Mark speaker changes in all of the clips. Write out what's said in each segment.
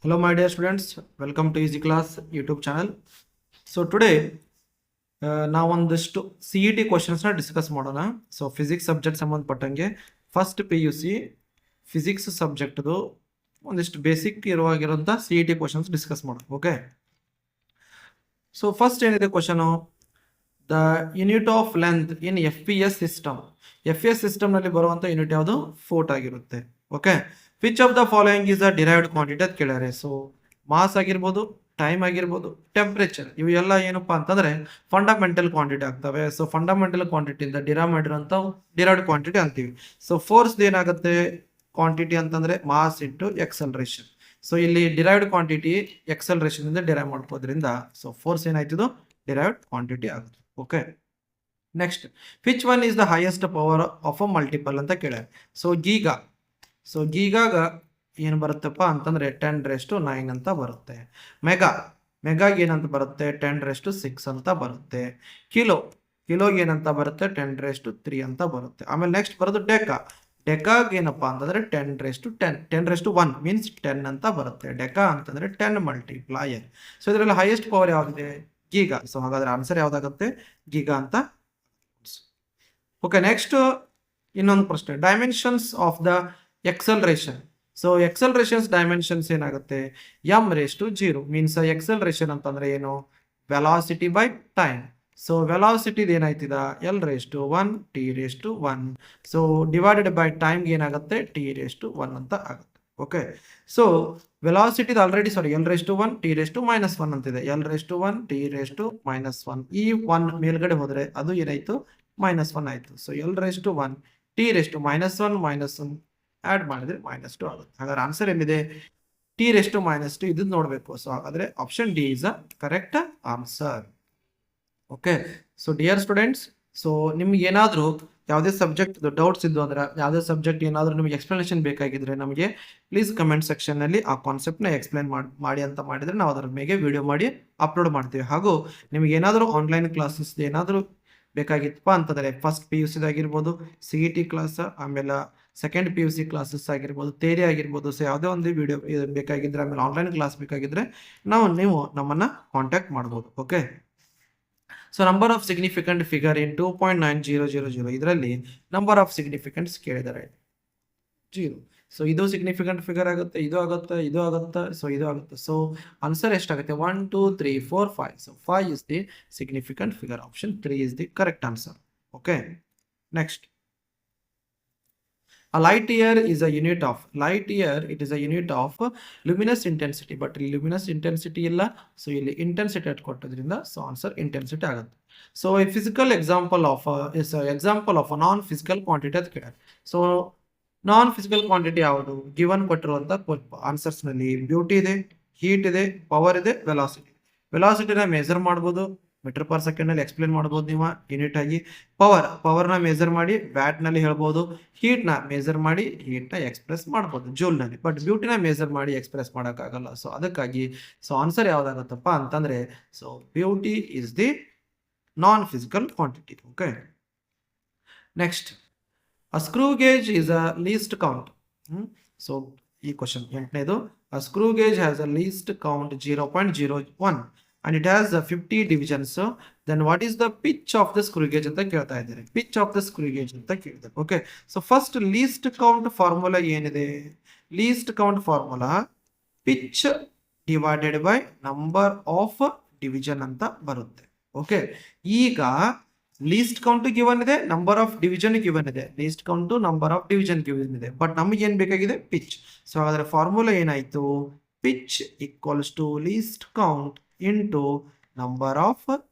Speaker 1: Hello, my dear students. Welcome to Easy Class YouTube channel. So today ನಾವೊಂದಿಷ್ಟು C E T ಕ್ವಶನ್ಸ್ನ discuss ಮಾಡೋಣ. So physics subject ಸಂಬಂಧಪಟ್ಟಂಗೆ first P U C physics ಸಬ್ಜೆಕ್ಟ್ದು ಒಂದಿಷ್ಟು basic ಇರುವಾಗಿರೋಂಥ C E T questions discuss ಮಾಡೋಣ. Okay, so first ಏನಿದೆ question, the unit of length in F P S system. F P S ಸಿಸ್ಟಮ್ನಲ್ಲಿ ಬರುವಂಥ unit ಯಾವುದು? Foot ಆಗಿರುತ್ತೆ. Okay, which of the following is a derived quantity ಅಂತ ಕೇಳ್ಯಾರೆ. So mass ಆಗಿರ್ಬೋದು, time ಆಗಿರ್ಬೋದು, ಟೆಂಪ್ರೇಚರ್, ಇವು ಎಲ್ಲ ಏನಪ್ಪಾ ಅಂತಂದ್ರೆ ಫಂಡಮೆಂಟಲ್ ಕ್ವಾಂಟಿಟಿ ಆಗ್ತವೆ. ಸೊ ಫಂಡಮೆಂಟಲ್ ಕ್ವಾಂಟಿಟಿಯಿಂದ ಡಿರೈವ್ ಮಾಡಿರೋಂಥ ಡಿರೈವ್ಡ್ ಕ್ವಾಂಟಿಟಿ ಅಂತೀವಿ. ಸೊ ಫೋರ್ಸ್ ಏನಾಗುತ್ತೆ ಕ್ವಾಂಟಿಟಿ ಅಂತಂದ್ರೆ ಮಾಸ್ ಇಂಟು ಎಕ್ಸಲರೇಷನ್. ಸೊ ಇಲ್ಲಿ ಡಿರೈವ್ಡ್ ಕ್ವಾಂಟಿಟಿ ಎಕ್ಸಲರೇಷನ್ ಇಂದ ಡಿರೈವ್ ಮಾಡ್ಕೋದ್ರಿಂದ ಸೊ ಫೋರ್ಸ್ ಏನಾಯ್ತದು ಡಿರೈವ್ಡ್ ಕ್ವಾಂಟಿಟಿ ಆಗುತ್ತೆ. Okay, next, which one is the highest power of a multiple ಅಂತ ಕೇಳ್ಯಾರ. ಸೊ ಗೀಗಾಗ ಏನು ಬರುತ್ತಪ್ಪ ಅಂತಂದ್ರೆ 10⁹ ಅಂತ ಬರುತ್ತೆ. ಮೆಗಾಗೆ ಏನಂತ ಬರುತ್ತೆ? 10�6 ಅಂತ ಬರುತ್ತೆ. ಕಿಲೋಗೆ ಏನಂತ ಬರುತ್ತೆ? 10�3 ಅಂತ ಬರುತ್ತೆ. ಆಮೇಲೆ ನೆಕ್ಸ್ಟ್ ಬರೋದು ಡೆಕಾಗೆ ಏನಪ್ಪಾ ಅಂತಂದ್ರೆ 10⁻1 ಮೀನ್ಸ್ 10 ಅಂತ ಬರುತ್ತೆ. ಡೆಕಾ ಅಂತಂದ್ರೆ 10 ಮಲ್ಟಿಪ್ಲಾಯರ್. ಸೊ ಇದರಲ್ಲಿ ಹೈಯೆಸ್ಟ್ ಪವರ್ ಯಾವ್ದಿದೆ? ಗೀಗಾ. ಸೊ ಹಾಗಾದ್ರೆ ಆನ್ಸರ್ ಯಾವ್ದಾಗುತ್ತೆ? ಗೀಗಾ ಅಂತ. ಓಕೆ, ನೆಕ್ಸ್ಟ್ ಇನ್ನೊಂದು ಪ್ರಶ್ನೆ, dimensions of the acceleration. So acceleration's dimensions ಏನಾಗುತ್ತೆ? m⁻0 ಮೀನ್ಸ್ ಎಕ್ಸಲರೇಷನ್ ಅಂತಂದ್ರೆ ಏನು? Velocity by time. So velocity ಏನಾಯ್ತಿದ? L⁻1 T⁻1. So divided by time ಏನಾಗುತ್ತೆ? T⁻1 ಅಂತ ಆಗುತ್ತೆ. Okay, so velocity already L⁻1 T⁻−1 ಅಂತಿದೆ. L⁻1 T⁻−1. ಈ 1 ಮೇಲ್ಗಡೆ ಹೋದ್ರೆ ಅದು ಏನಾಯ್ತು? -1 ಆಯ್ತು. ಸೊ L⁻1 T⁻−1 ಆಡ್ ಮಾಡಿದ್ರೆ -2 ಆಗುತ್ತೆ. ಹಾಗಾದ್ರೆ ಆನ್ಸರ್ ಏನಿದೆ? T⁻2 ಇದು ನೋಡಬೇಕು. ಸೊ ಹಾಗಾದ್ರೆ option D is a correct answer. Okay, so dear students, so ನಿಮ್ಗೆ ಏನಾದರೂ ಯಾವುದೇ ಸಬ್ಜೆಕ್ಟ್ ಡೌಟ್ಸ್ ಇದ್ದು ಅಂದ್ರೆ, ಯಾವುದೇ ಸಬ್ಜೆಕ್ಟ್ ಏನಾದರೂ ನಿಮಗೆ ಎಕ್ಸ್ಪ್ಲನೇಷನ್ ಬೇಕಾಗಿದ್ರೆ ನಮಗೆ ಪ್ಲೀಸ್ ಕಮೆಂಟ್ ಸೆಕ್ಷನ್ನಲ್ಲಿ ಆ ಕಾನ್ಸೆಪ್ಟ್ನ ಎಕ್ಸ್ಪ್ಲೈನ್ ಮಾಡಿ ಅಂತ ಮಾಡಿದರೆ ನಾವು ಅದರ ಮೇಲೆ ವಿಡಿಯೋ ಮಾಡಿ ಅಪ್ಲೋಡ್ ಮಾಡ್ತೀವಿ. ಹಾಗೂ ನಿಮಗೆ ಏನಾದರೂ ಆನ್ಲೈನ್ ಕ್ಲಾಸಸ್ ಏನಾದರೂ ಬೇಕಾಗಿತ್ತಪ್ಪ ಅಂತಂದರೆ ಫಸ್ಟ್ ಪಿ ಯು ಸಿದಾಗಿರ್ಬೋದು, ಸಿ ಇ ಟಿ ಕ್ಲಾಸ್, ಆಮೇಲೆ second P U C classes ಆಗಿರ್ಬೋದು, ಥಿಯರಿ ಆಗಿರ್ಬೋದು. ಸೊ ಯಾವುದೇ ಒಂದು ವಿಡಿಯೋ ಬೇಕಾಗಿದ್ದರೆ, ಆಮೇಲೆ ಆನ್ಲೈನ್ ಕ್ಲಾಸ್ ಬೇಕಾಗಿದ್ದರೆ ನೀವು ನಮ್ಮನ್ನು ಕಾಂಟ್ಯಾಕ್ಟ್ ಮಾಡ್ಬೋದು. Okay, so number of significant figure ಇನ್ 2.9000 ಇದರಲ್ಲಿ ನಂಬರ್ ಆಫ್ ಸಿಗ್ನಿಫಿಕೆಂಟ್ಸ್ ಕೇಳಿದ್ದಾರೆ 0. ಸೊ ಇದು ಸಿಗ್ನಿಫಿಕೆಂಟ್ ಫಿಗರ್ ಆಗುತ್ತೆ, ಇದು ಆಗುತ್ತೆ, ಇದು ಆಗುತ್ತೆ, ಸೊ ಇದು ಆಗುತ್ತೆ. ಸೊ ಆನ್ಸರ್ ಎಷ್ಟಾಗುತ್ತೆ? 1 2 3 4 5. So 5 is the significant figure. Option 3 is the correct answer. Okay, next, a light year is a unit of it is a unit of luminous intensity. But ಇಲ್ಲಿ luminous intensity ಇಲ್ಲ. So ಇಲ್ಲಿ intensity ಅಟ್ ಕೊಟ್ಟದ್ರಿಂದ so answer intensity ಆಗುತ್ತೆ. So physical example of non physical quantity ಅಂತ ಕೇಳ್ಯಾರ. So non physical quantity ಯಾವುದು? Given ಕೊಟ್ಟಿರುವಂತ ಆನ್ಸರ್ಸ್ ನಲ್ಲಿ ಬ್ಯೂಟಿ ಇದೆ, ಹೀಟ್ ಇದೆ, ಪವರ್ ಇದೆ, ವೆಲಾಸಿಟಿನ ಮೆಜರ್ ಮಾಡ್ಬೋದು, ಮೀಟರ್ ಪರ್ ಸೆಕೆಂಡ್ ನಲ್ಲಿ ಎಕ್ಸ್ಪ್ಲೇನ್ ಮಾಡ್ಬೋದು ನೀವು ಯೂನಿಟ್ ಆಗಿ. ಪವರ್ನ ಮೆಜರ್ ಮಾಡಿ ವ್ಯಾಟ್ ನಲ್ಲಿ ಹೇಳ್ಬೋದು. ಹೀಟ್ನ ಮೆಜರ್ ಮಾಡಿ ಹೀಟ್ನ ಎಕ್ಸ್ಪ್ರೆಸ್ ಮಾಡ್ಬೋದು ಜೂಲ್ ನಲ್ಲಿ. ಬಟ್ ಬ್ಯೂಟಿನ ಮೆಜರ್ ಮಾಡಿ ಎಕ್ಸ್ಪ್ರೆಸ್ ಮಾಡೋಕ್ಕಾಗಲ್ಲ. ಸೊ ಅದಕ್ಕಾಗಿ ಸೊ ಆನ್ಸರ್ ಯಾವ್ದಾಗತ್ತಪ್ಪ ಅಂತಂದ್ರೆ so beauty is the non physical quantity. Okay, next, a screw gauge is a least count. So ಈ ಕ್ವಶನ್ 8ನೇದು, a screw gauge has a least count 0.01 and it has 50 divisions. Then what is the pitch of the screw gauge ಅಂತ ಕೇಳ್ತಾ ಇದ್ದಾರೆ. pitch of the screw gauge ಅಂತ ಕೇಳಿದ್ದಾರೆ. Okay, so first least count formula ಏನಿದೆ? Least count formula pitch divided by number of division ಅಂತ ಬರುತ್ತೆ. Okay, ಈಗ least count given ಇದೆ, ನಂಬರ್ ಆಫ್ ಡಿವಿಷನ್ ಗಿವನ್ ಇದೆ. Least count, number of division given ಇದೆ. But ನಮಗೆ ಏನ್ ಬೇಕಾಗಿದೆ? ಪಿಚ್. ಸೊ ಹಾಗಾದ್ರೆ ಫಾರ್ಮುಲಾ ಏನಾಯ್ತು? Pitch equals to least count into number of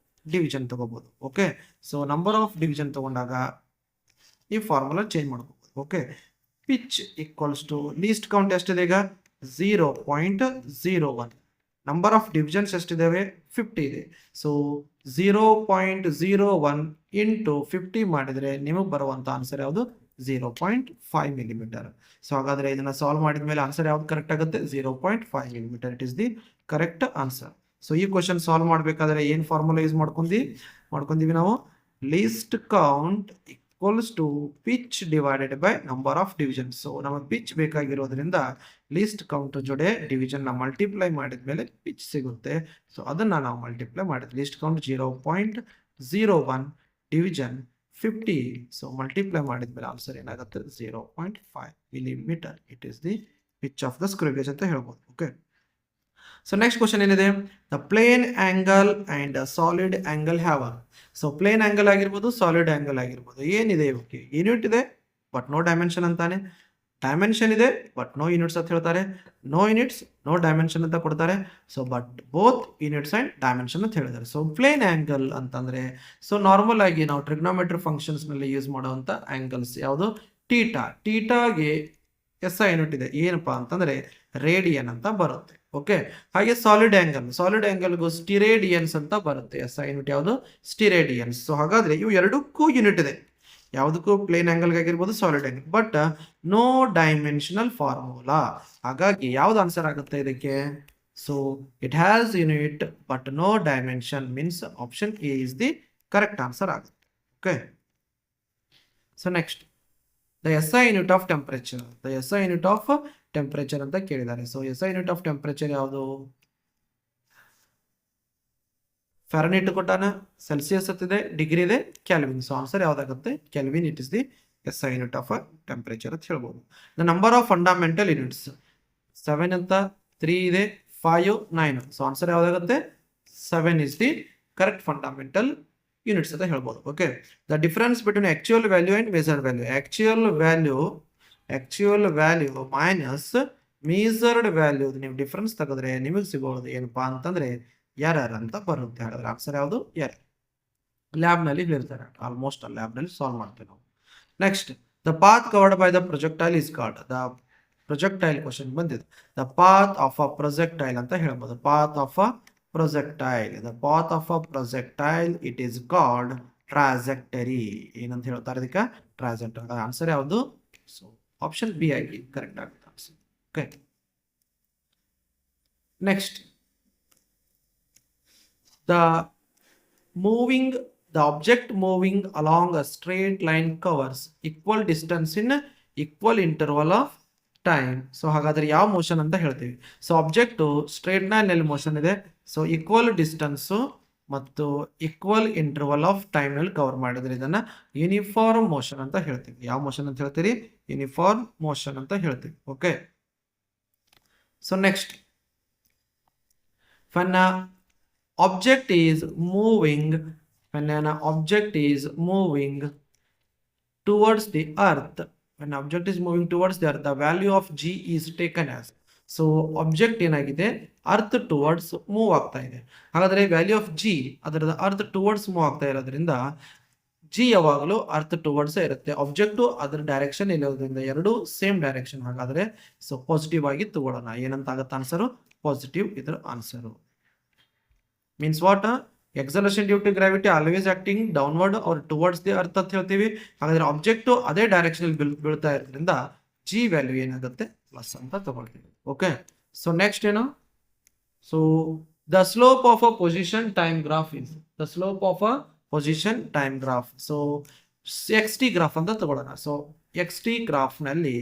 Speaker 1: division ತಗೋಬಹುದು. Okay, so number of division ತಗೊಂಡಾಗ ಈ ಫಾರ್ಮುಲಾ ಚೇಂಜ್ ಮಾಡ್ಕೋಬಹುದು. Okay, pitch equals to least count ಎಷ್ಟಿದೆ ಈಗ? 0.01. Number of divisions ಎಷ್ಟಿದಾವೆ? 50 ಇದೆ. ಸೊ 0.01 ಇಂಟು 50 ಮಾಡಿದ್ರೆ ನಿಮಗೆ ಬರುವಂತ ಆನ್ಸರ್ ಯಾವುದು? 0.5 ಮಿಲಿಮೀಟರ್. ಸೊ ಹಾಗಾದ್ರೆ ಇದನ್ನ ಸಾಲ್ವ್ ಮಾಡಿದ ಮೇಲೆ ಆನ್ಸರ್ ಯಾವ್ದು ಕರೆಕ್ಟ್ ಆಗುತ್ತೆ? 0.5 millimetre. It is the correct answer. So ಈ ಕ್ವಶನ್ ಸಾಲ್ವ್ ಮಾಡಬೇಕಾದ್ರೆ ಏನು ಫಾರ್ಮುಲಾ ಯೂಸ್ ಮಾಡ್ಕೊಂತೀವಿ ನಾವು? Least count equals to pitch divided by number of division. So ನಮಗೆ ಪಿಚ್ ಬೇಕಾಗಿರೋದ್ರಿಂದ ಲೀಸ್ಟ್ ಕೌಂಟ್ ಜೊತೆ ಡಿವಿಷನ್ ನ ಮಲ್ಟಿಪ್ಲೈ ಮಾಡಿದ್ಮೇಲೆ ಪಿಚ್ ಸಿಗುತ್ತೆ. ಸೊ ಅದನ್ನ ನಾವು ಮಲ್ಟಿಪ್ಲೈ ಮಾಡಿದ್ವಿ. Least count 0.01 division 50. So multiply ಮಾಡಿದ್ಮೇಲೆ ಆನ್ಸರ್ ಏನಾಗುತ್ತೆ 0.5 millimetre. It is the pitch of the screw gauge ಅಂತ ಹೇಳ್ಬೋದು. ಓಕೆ, ಸೊ ನೆಕ್ಸ್ಟ್ ಕ್ವಶನ್ ಏನಿದೆ, the plane angle and solid angle have. So plane angle ಆಗಿರ್ಬೋದು, solid angle ಆಗಿರ್ಬೋದು, ಏನಿದೆ ಇವಕ್ಕೆ unit ಇದೆ ಬಟ್ ನೋ ಡೈಮೆನ್ಷನ್ ಅಂತಾನೆ, ಡೈಮೆನ್ಷನ್ ಇದೆ ಬಟ್ ನೋ ಯೂನಿಟ್ಸ್ ಅಂತ ಹೇಳ್ತಾರೆ, ನೋ ಯೂನಿಟ್ಸ್ ನೋ ಡೈಮೆನ್ಷನ್ ಅಂತ ಕೊಡ್ತಾರೆ. So but both units and dimension ಅಂತ ಹೇಳಿದ್ದಾರೆ. ಸೊ ಪ್ಲೇನ್ ಆಂಗಲ್ ಅಂತಂದ್ರೆ ಸೊ ನಾರ್ಮಲ್ ಆಗಿ ನಾವು ಟ್ರಿಗ್ನೋಮೆಟ್ರಿ ಫಂಕ್ಷನ್ಸ್ ನಲ್ಲಿ ಯೂಸ್ ಮಾಡುವಂತ ಆಂಗಲ್ಸ್ ಯಾವುದು, ಟೀಟಾ. ಟೀಟಾಗೆ ಎಸ್ ಐ ಯೂನಿಟ್ ಇದೆ, ಏನಪ್ಪಾ ಅಂತಂದ್ರೆ ರೇಡಿಯನ್ ಅಂತ ಬರುತ್ತೆ. ಓಕೆ, ಹಾಗೆ ಸಾಲಿಡ್ ಆಂಗಲ್ಗೂ ಸ್ಟಿರೇಡಿಯನ್ಸ್ ಅಂತ ಬರುತ್ತೆ. ಎಸ್ ಐ ಯೂನಿಟ್ ಯಾವುದು, ಸ್ಟಿರೇಡಿಯನ್ಸ್. ಸೊ ಹಾಗಾದ್ರೆ ಇವು ಎರಡಕ್ಕೂ ಯೂನಿಟ್ ಇದೆ, ಯಾವುದಕ್ಕೂ ಪ್ಲೇನ್ ಆಂಗಲ್ ಆಗಿರ್ಬೋದು, solid angle, but no dimensional formula. ಹಾಗಾಗಿ ಯಾವ್ದು ಆನ್ಸರ್ ಆಗುತ್ತೆ ಇದಕ್ಕೆ, so it has unit but no dimension, means option A is the correct answer ಆಗುತ್ತೆ. Okay, so next the S I unit of temperature. The S I unit of temperature ಅಂತ ಕೇಳಿದ್ದಾರೆ. So S I unit of temperature ಯಾವುದು, Fahrenheit ಕೊಟ್ಟಾನ, Celsius ಇದೆ, degree ಇದೆ, Kelvin. So answer ಯಾವ್ದಾಗುತ್ತೆ, Kelvin. It is the S I unit of temperature ಅಂತ ಹೇಳ್ಬೋದು. The number of fundamental units 7 ಅಂತ, 3 ಇದೆ, 5, 9. ಸೊ ಆನ್ಸರ್ ಯಾವ್ದಾಗುತ್ತೆ, 7 is the correct fundamental units ಅಂತ ಹೇಳ್ಬೋದು. Okay, the difference between actual value and measured value. Actual value minus measured value ನೀವು difference ತೆಗೆದ್ರೆ ನಿಮಗೆ ಸಿಗೋದು ಏನಪ್ಪಾ ಅಂತಂದ್ರೆ ಎರರ್ ಅಂತ ಬರುತ್ತೆ. ಹೇಳಿದ್ರೆ ಆನ್ಸರ್ ಯಾವುದು, ಎರರ್. ಲ್ಯಾಬ್ ನಲ್ಲಿ ಹೇಳ್ತಾರೆ, ಆಲ್ಮೋಸ್ಟ್ ಲ್ಯಾಬ್ ನಲ್ಲಿ ಸಾಲ್ವ್ ಮಾಡ್ತೇವೆ ನಾವು. Next, the path covered by the projectile is called. The projectile question ಬಂದಿದೆ, the path of a projectile ಅಂತ ಹೇಳ್ಬೋದು. Path of a projectile, the path of a projectile it is called trajectory. ಏನಂತ ಹೇಳ್ತಾರೆ ಇದಕ್ಕೆ, trajectory. Answer ಯಾವುದು, so option B ಆಗಿ correct ಆಗುತ್ತೆ answer. Okay, next, the object moving along a straight line covers equal distance in equal interval of time. So ಹಾಗಾದ್ರೆ ಯಾವ motion ಅಂತ ಹೇಳ್ತೀವಿ. ಸೊ ಆಬ್ಜೆಕ್ಟ್ ಸ್ಟ್ರೇಟ್ ಲೈನ್ ನಲ್ಲಿ ಮೋಷನ್ ಇದೆ, so equal distance ಮತ್ತು equal interval of time ನಲ್ಲಿ cover ಮಾಡಿದ್ರೆ ಇದನ್ನ ಯೂನಿಫಾರ್ಮ್ ಮೋಷನ್ ಅಂತ ಹೇಳ್ತೀವಿ. ಯಾವ ಮೋಷನ್ ಅಂತ ಹೇಳ್ತೀರಿ, ಯೂನಿಫಾರ್ಮ್ ಮೋಷನ್ ಅಂತ ಹೇಳ್ತೀವಿ. Okay, so next, when an object is moving towards the earth, the value of g is taken as. So object ಏನಾಗಿದೆ, ಅರ್ತ್ ಟುವರ್ಡ್ಸ್ ಮೂವ್ ಆಗ್ತಾ ಇದೆ. ಹಾಗಾದ್ರೆ ವ್ಯಾಲ್ಯೂ ಆಫ್ ಜಿ ಅದರ ಅರ್ತ್ ಟುವರ್ಡ್ಸ್ ಮೂವ್ ಆಗ್ತಾ ಇರೋದ್ರಿಂದ G ಯಾವಾಗಲೂ ಅರ್ತ್ ಟುವರ್ಡ್ಸ್ ಇರುತ್ತೆ. Object ಅದರ ಡೈರೆಕ್ಷನ್ ಇರೋದ್ರಿಂದ ಎರಡು ಸೇಮ್ ಡೈರೆಕ್ಷನ್. ಹಾಗಾದ್ರೆ ಸೊ ಪಾಸಿಟಿವ್ ಆಗಿ ತಗೊಳ್ಳೋಣ. ಏನಂತ ಆಗುತ್ತೆ ಆನ್ಸರು, ಪಾಸಿಟಿವ್ ಇದ್ರ answer. Means what, acceleration due to gravity always acting downward or towards the earth ಅಂತ ಹೇಳ್ತೀವಿ. ಹಾಗಾದ್ರೆ ಆಬ್ಜೆಕ್ಟ್ ಅದೇ ಡೈರೆಕ್ಷನ್ ಬೀಳ್ತಾ ಇರೋದ್ರಿಂದ ಜಿ ವ್ಯಾಲ್ಯೂ ಏನಾಗುತ್ತೆ, ಪ್ಲಸ್ ಅಂತ ತಗೊಳ್ತೀವಿ. ಓಕೆ, ಸೊ ನೆಕ್ಸ್ಟ್ ಏನು, so the slope of a position time graph is, the slope of a position time graph. So X T graph ಅಂತ ತಗೊಳ್ಳೋಣ. ಸೊ ಎಕ್ಸ್ ಟಿ ಗ್ರಾಫ್ ನಲ್ಲಿ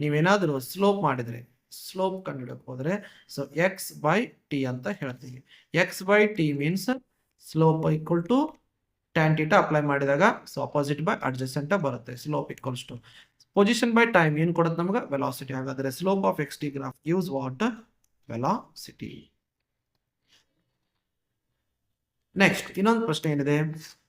Speaker 1: ನೀವೇನಾದ್ರೂ ಸ್ಲೋಪ್ ಮಾಡಿದ್ರೆ, slope ಕಂಡುಹಿಡಕ್ ಹೋದ್ರೆ ಸೊ ಎಕ್ಸ್ ಬೈ ಟಿ ಅಂತ ಹೇಳ್ತೀವಿ. X by T means slope equal to tan theta apply ಮಾಡಿದಾಗ so opposite by adjacent ಬರುತ್ತೆ. Slope equals to position by time ಏನ್ ಕೊಡುತ್ತೆ ನಮಗೆ, ವೆಲಾಸಿಟಿ. ಹಾಗಾದ್ರೆ slope of X T graph use what, velocity. Next ಇನ್ನೊಂದು ಪ್ರಶ್ನೆ ಏನಿದೆ,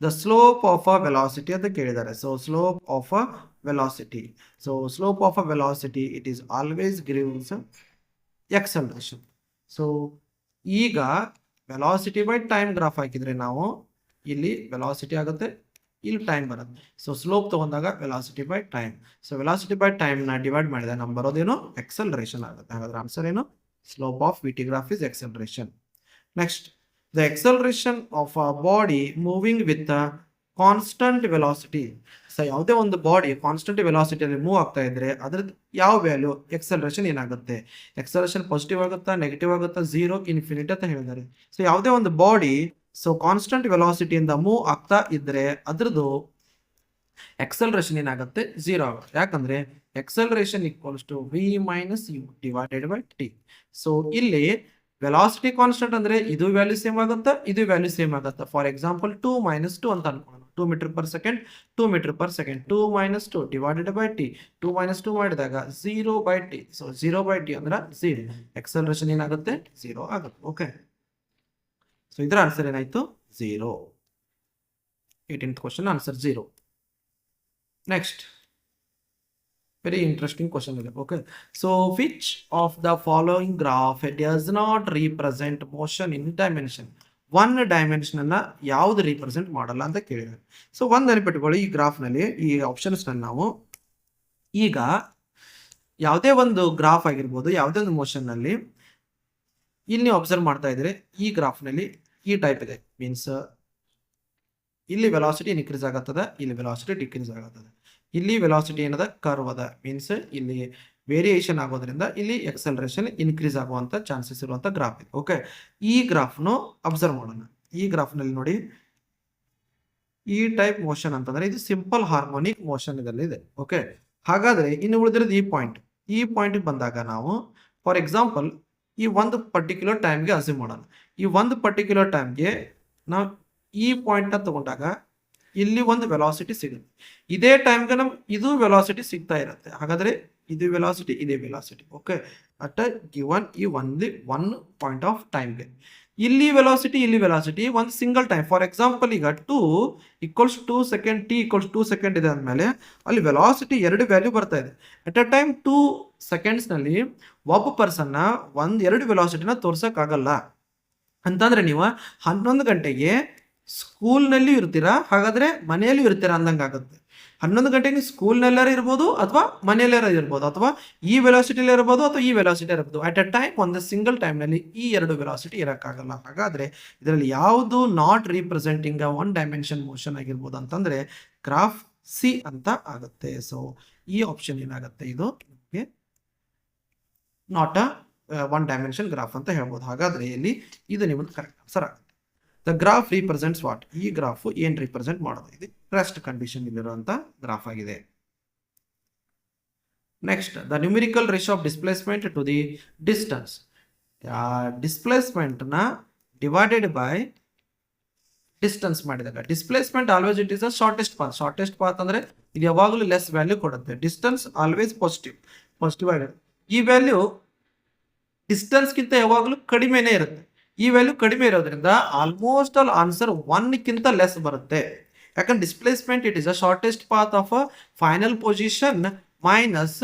Speaker 1: the slope of a velocity ಅಂತ ಕೇಳಿದ್ದಾರೆ. So slope of a velocity, so slope of a velocity it is always gives acceleration. So ಈಗ velocity by time graph ಹಾಕಿದ್ರೆ ನಾವು ಇಲ್ಲಿ velocity ಆಗುತ್ತೆ, ಇಲ್ಲಿ ಟೈಮ್ ಬರುತ್ತೆ. ಸೊ ಸ್ಲೋಪ್ ತಗೊಂಡಾಗ velocity by time. So velocity by time ನ divide ಮಾಡಿದಾಗ ನಮ್ಗೆ ಬರೋದೇನು, ಎಕ್ಸಲರೇಷನ್ ಆಗುತ್ತೆ. ಹಾಗಾದ್ರೆ ಆನ್ಸರ್ ಏನು, slope of V T graph is acceleration. Next, the acceleration of a body moving with a constant velocity. So ಯಾವುದೇ ಒಂದು ಬಾಡಿ ಕಾನ್ಸ್ಟೆಂಟ್ ವೆಲಾಸಿಟಿಯಲ್ಲಿ ಮೂವ್ ಆಗ್ತಾ ಇದ್ರೆ ಅದ್ರದ್ದು ಯಾವ ವ್ಯಾಲ್ಯೂ ಎಕ್ಸಲರೇಷನ್ ಏನಾಗುತ್ತೆ, ಎಕ್ಸಲರೇಷನ್ ಪಾಸಿಟಿವ್ ಆಗುತ್ತಾ ನೆಗೆಟಿವ್ ಆಗುತ್ತಾ, 0 ಇನ್ಫಿನಿಟಿ ಅಂತ ಹೇಳಿದ್ದಾರೆ. ಸೊ ಯಾವುದೇ ಒಂದು ಬಾಡಿ ಸೊ ಕಾನ್ಸ್ಟೆಂಟ್ ವೆಲಾಸಿಟಿಯಿಂದ ಮೂವ್ ಆಗ್ತಾ ಇದ್ರೆ ಅದ್ರದ್ದು ಎಕ್ಸಲರೇಷನ್ ಏನಾಗುತ್ತೆ, 0 ಆಗುತ್ತೆ. ಯಾಕಂದ್ರೆ acceleration equals to V minus U divided by T. So ಇಲ್ಲಿ ವೆಲಾಸಿಟಿ ಕಾನ್ಸ್ಟೆಂಟ್ ಅಂದ್ರೆ ಇದು ವ್ಯಾಲ್ಯೂ ಸೇಮ್ ಆಗುತ್ತಾ, ಇದು ವ್ಯಾಲ್ಯೂ ಸೇಮ್ ಆಗುತ್ತಾ. ಫಾರ್ ಎಕ್ಸಾಂಪಲ್ 2 - 2 ಅಂತ ಅನ್ಕೊಳ್ಳೋಣ. 2 meter per second 2 meter per second. 2 - 2 divided by T. 2 - 2 ಮಾಡಿದಾಗ 0 by T. So 0 by T ಅಂದ್ರೆ 0. ಎಕ್ಸಲರೇಷನ್ ಏನಾಗುತ್ತೆ 0 ಆಗುತ್ತೆ. ಓಕೆ, ಸೊ ಇದರ ಆನ್ಸರ್ ಏನಾಯ್ತು 0. 18th question answer 0. Next very interesting question ಇದೆ. Okay, so which of the following graph does not represent motion in dimension. 1 dimension ಅನ್ನ ಯಾವ್ದು represent ಮಾಡಲ್ಲ ಅಂತ ಕೇಳಿದ್ದಾರೆ. ಸೊ ಒಂದು ನೆನಪಿಟ್ಕೊಳ್ಳಿ, ಈ ಗ್ರಾಫ್ ನಲ್ಲಿ ಈ ಆಪ್ಷನ್ಸ್ ನಲ್ಲಿ ನಾವು ಈಗ ಯಾವುದೇ ಒಂದು ಗ್ರಾಫ್ ಆಗಿರ್ಬೋದು, ಯಾವುದೇ ಒಂದು ಮೋಷನ್ ನಲ್ಲಿ ಇಲ್ಲಿ ನೀವು ಅಬ್ಸರ್ವ್ ಮಾಡ್ತಾ ಇದ್ರೆ ಈ ಗ್ರಾಫ್ ನಲ್ಲಿ ಈ ಟೈಪ್ ಇದೆ. ಮೀನ್ಸ್ ಇಲ್ಲಿ ವೆಲಾಸಿಟಿ ಇನ್ಕ್ರೀಸ್ ಆಗತ್ತದ, ಇಲ್ಲಿ ವೆಲಾಸಿಟಿ ಡಿಕ್ರೀಸ್ ಆಗತ್ತದ. ಇಲ್ಲಿ ವೆಲಾಸಿಟಿ ಏನದ ಕರ್ವ್ ಅದ, ಮೀನ್ಸ್ ಇಲ್ಲಿ ವೇರಿಯೇಷನ್ ಆಗೋದ್ರಿಂದ ಇಲ್ಲಿ ಎಕ್ಸಲರೇಷನ್ ಇನ್ಕ್ರೀಸ್ ಆಗುವಂತ ಚಾನ್ಸಸ್ ಇರುವಂತ ಗ್ರಾಫ್ ಇದೆ. ಓಕೆ, ಈ ಗ್ರಾಫ್ನು ಅಬ್ಸರ್ವ್ ಮಾಡೋಣ. ಈ ಗ್ರಾಫ್ ನಲ್ಲಿ ನೋಡಿ, ಈ ಟೈಪ್ ಮೋಷನ್ ಅಂತಂದ್ರೆ ಇದು ಸಿಂಪಲ್ ಹಾರ್ಮೋನಿಕ್ ಮೋಷನ್ ಇದರಲ್ಲಿ ಇದೆ. ಓಕೆ, ಹಾಗಾದ್ರೆ ಇನ್ನು ಉಳಿದಿರೋದು ಈ ಪಾಯಿಂಟ್ ಬಂದಾಗ ನಾವು ಫಾರ್ ಎಕ್ಸಾಂಪಲ್ ಈ ಒಂದು ಪರ್ಟಿಕ್ಯುಲರ್ ಟೈಮ್ಗೆ ಅಸ್ಯೂಮ್ ಮಾಡೋಣ. ಈ ಒಂದು ಪರ್ಟಿಕ್ಯುಲರ್ ಟೈಮ್ಗೆ ನಾವು ಈ ಪಾಯಿಂಟ್ನ ತಗೊಂಡಾಗ ಇಲ್ಲಿ ಒಂದು ವೆಲಾಸಿಟಿ ಸಿಗುತ್ತೆ. ಇದೇ ಟೈಮ್ಗೆ ನಮ್ಗೆ ಇದು ವೆಲಾಸಿಟಿ ಸಿಗ್ತಾ ಇರುತ್ತೆ. ಹಾಗಾದ್ರೆ ಇದು ವೆಲಾಸಿಟಿ, ಇದೇ ವೆಲಾಸಿಟಿ. ಓಕೆ, ಅಟ್ ಗಿವನ್ ಈ ಒನ್ ಪಾಯಿಂಟ್ ಆಫ್ ಟೈಮ್ಗೆ ಇಲ್ಲಿ ವೆಲಾಸಿಟಿ, ಇಲ್ಲಿ ವೆಲಾಸಿಟಿ ಒಂದು ಸಿಂಗಲ್ ಟೈಮ್. ಫಾರ್ ಎಕ್ಸಾಂಪಲ್ ಈಗ 2 = 2 ಸೆಕೆಂಡ್, ಟಿ = 2 ಸೆಕೆಂಡ್ ಇದೆ ಅಂದಮೇಲೆ ಅಲ್ಲಿ ವೆಲಾಸಿಟಿ 2 ವ್ಯಾಲ್ಯೂ ಬರ್ತಾ ಇದೆ. ಅಟ್ ಅ ಟೈಮ್ 2 ಸೆಕೆಂಡ್ಸ್ ನಲ್ಲಿ ಒಬ್ಬ ಪರ್ಸನ್ನ 2 ವೆಲಾಸಿಟಿನ ತೋರ್ಸಕ್ಕಾಗಲ್ಲ. ಅಂತಂದ್ರೆ ನೀವು 11 ಗಂಟೆಗೆ ಸ್ಕೂಲ್ನಲ್ಲಿ ಇರ್ತೀರಾ, ಹಾಗಾದ್ರೆ ಮನೆಯಲ್ಲಿ ಇರ್ತೀರಾ ಅಂದಂಗೆ ಆಗುತ್ತೆ. 11 ಗಂಟೆಗೆ ಸ್ಕೂಲ್ನೆಲ್ಲಾರು ಇರ್ಬೋದು ಅಥವಾ ಮನೆಯಲ್ಲಾರು ಇರ್ಬೋದು, ಅಥವಾ ಈ ವೆಲಾಸಿಟಿಲಿ ಇರ್ಬೋದು ಅಥವಾ ಈ ವೆಲಾಸಿಟಿ ಇರ್ಬೋದು. ಅಟ್ ಅ ಟೈಮ್ ಒಂದು ಸಿಂಗಲ್ ಟೈಮ್ನಲ್ಲಿ ಈ 2 ವೆಲಾಸಿಟಿ ಇರೋಕ್ಕಾಗಲ್ಲ. ಹಾಗಾದ್ರೆ ಇದರಲ್ಲಿ ಯಾವುದು ನಾಟ್ ರಿಪ್ರೆಸೆಂಟಿಂಗ್ 1 ಡೈಮೆನ್ಷನ್ ಮೋಷನ್ ಆಗಿರ್ಬೋದು ಅಂತಂದ್ರೆ ಗ್ರಾಫ್ ಸಿ ಅಂತ ಆಗುತ್ತೆ. ಸೊ ಈ ಆಪ್ಷನ್ ಏನಾಗುತ್ತೆ, ಇದು ನಾಟ್ ಅ 1 ಡೈಮೆನ್ಷನ್ ಗ್ರಾಫ್ ಅಂತ ಹೇಳ್ಬೋದು. ಹಾಗಾದ್ರೆ ಇಲ್ಲಿ ಇದು ನಿಮ್ಮದು ಕರೆಕ್ಟ್ ಆನ್ಸರ್ ಆಗುತ್ತೆ. The graph represents what? ಈ ಗ್ರಾಫ್ ಏನ್ ರಿಪ್ರೆಸೆಂಟ್ ಮಾಡೋದು? ಇದು ರೆಸ್ಟ್ ಕಂಡೀಷನ್ ಇಲ್ಲಿರುವಂತ ಗ್ರಾಫ್ ಆಗಿದೆ. Next, the numerical ratio of displacement to the distance. Displacement ನ ಡಿವೈಡೆಡ್ ಬೈ ಡಿಸ್ಟೆನ್ಸ್ ಮಾಡಿದಾಗ, displacement always it is a shortest path. Shortest path ಅಂದ್ರೆ ಇದು ಯಾವಾಗಲೂ ಲೆಸ್ ವ್ಯಾಲ್ಯೂ ಕೊಡುತ್ತೆ. ಡಿಸ್ಟೆನ್ಸ್ ಆಲ್ವೇಸ್ ಪಾಸಿಟಿವ್ ಆಗಿರುತ್ತೆ. ಈ ವ್ಯಾಲ್ಯೂ ಡಿಸ್ಟೆನ್ಸ್ಗಿಂತ ಯಾವಾಗಲೂ ಕಡಿಮೆನೇ ಇರುತ್ತೆ. ಈ ವ್ಯಾಲ್ಯೂ ಕಡಿಮೆ ಇರೋದ್ರಿಂದ ಆಲ್ಮೋಸ್ಟ್ ಆಲ್ ಆನ್ಸರ್ 1ಕ್ಕಿಂತ ಲೆಸ್ ಬರುತ್ತೆ. ಯಾಕಂದ್ರೆ displacement it is a shortest path of final position minus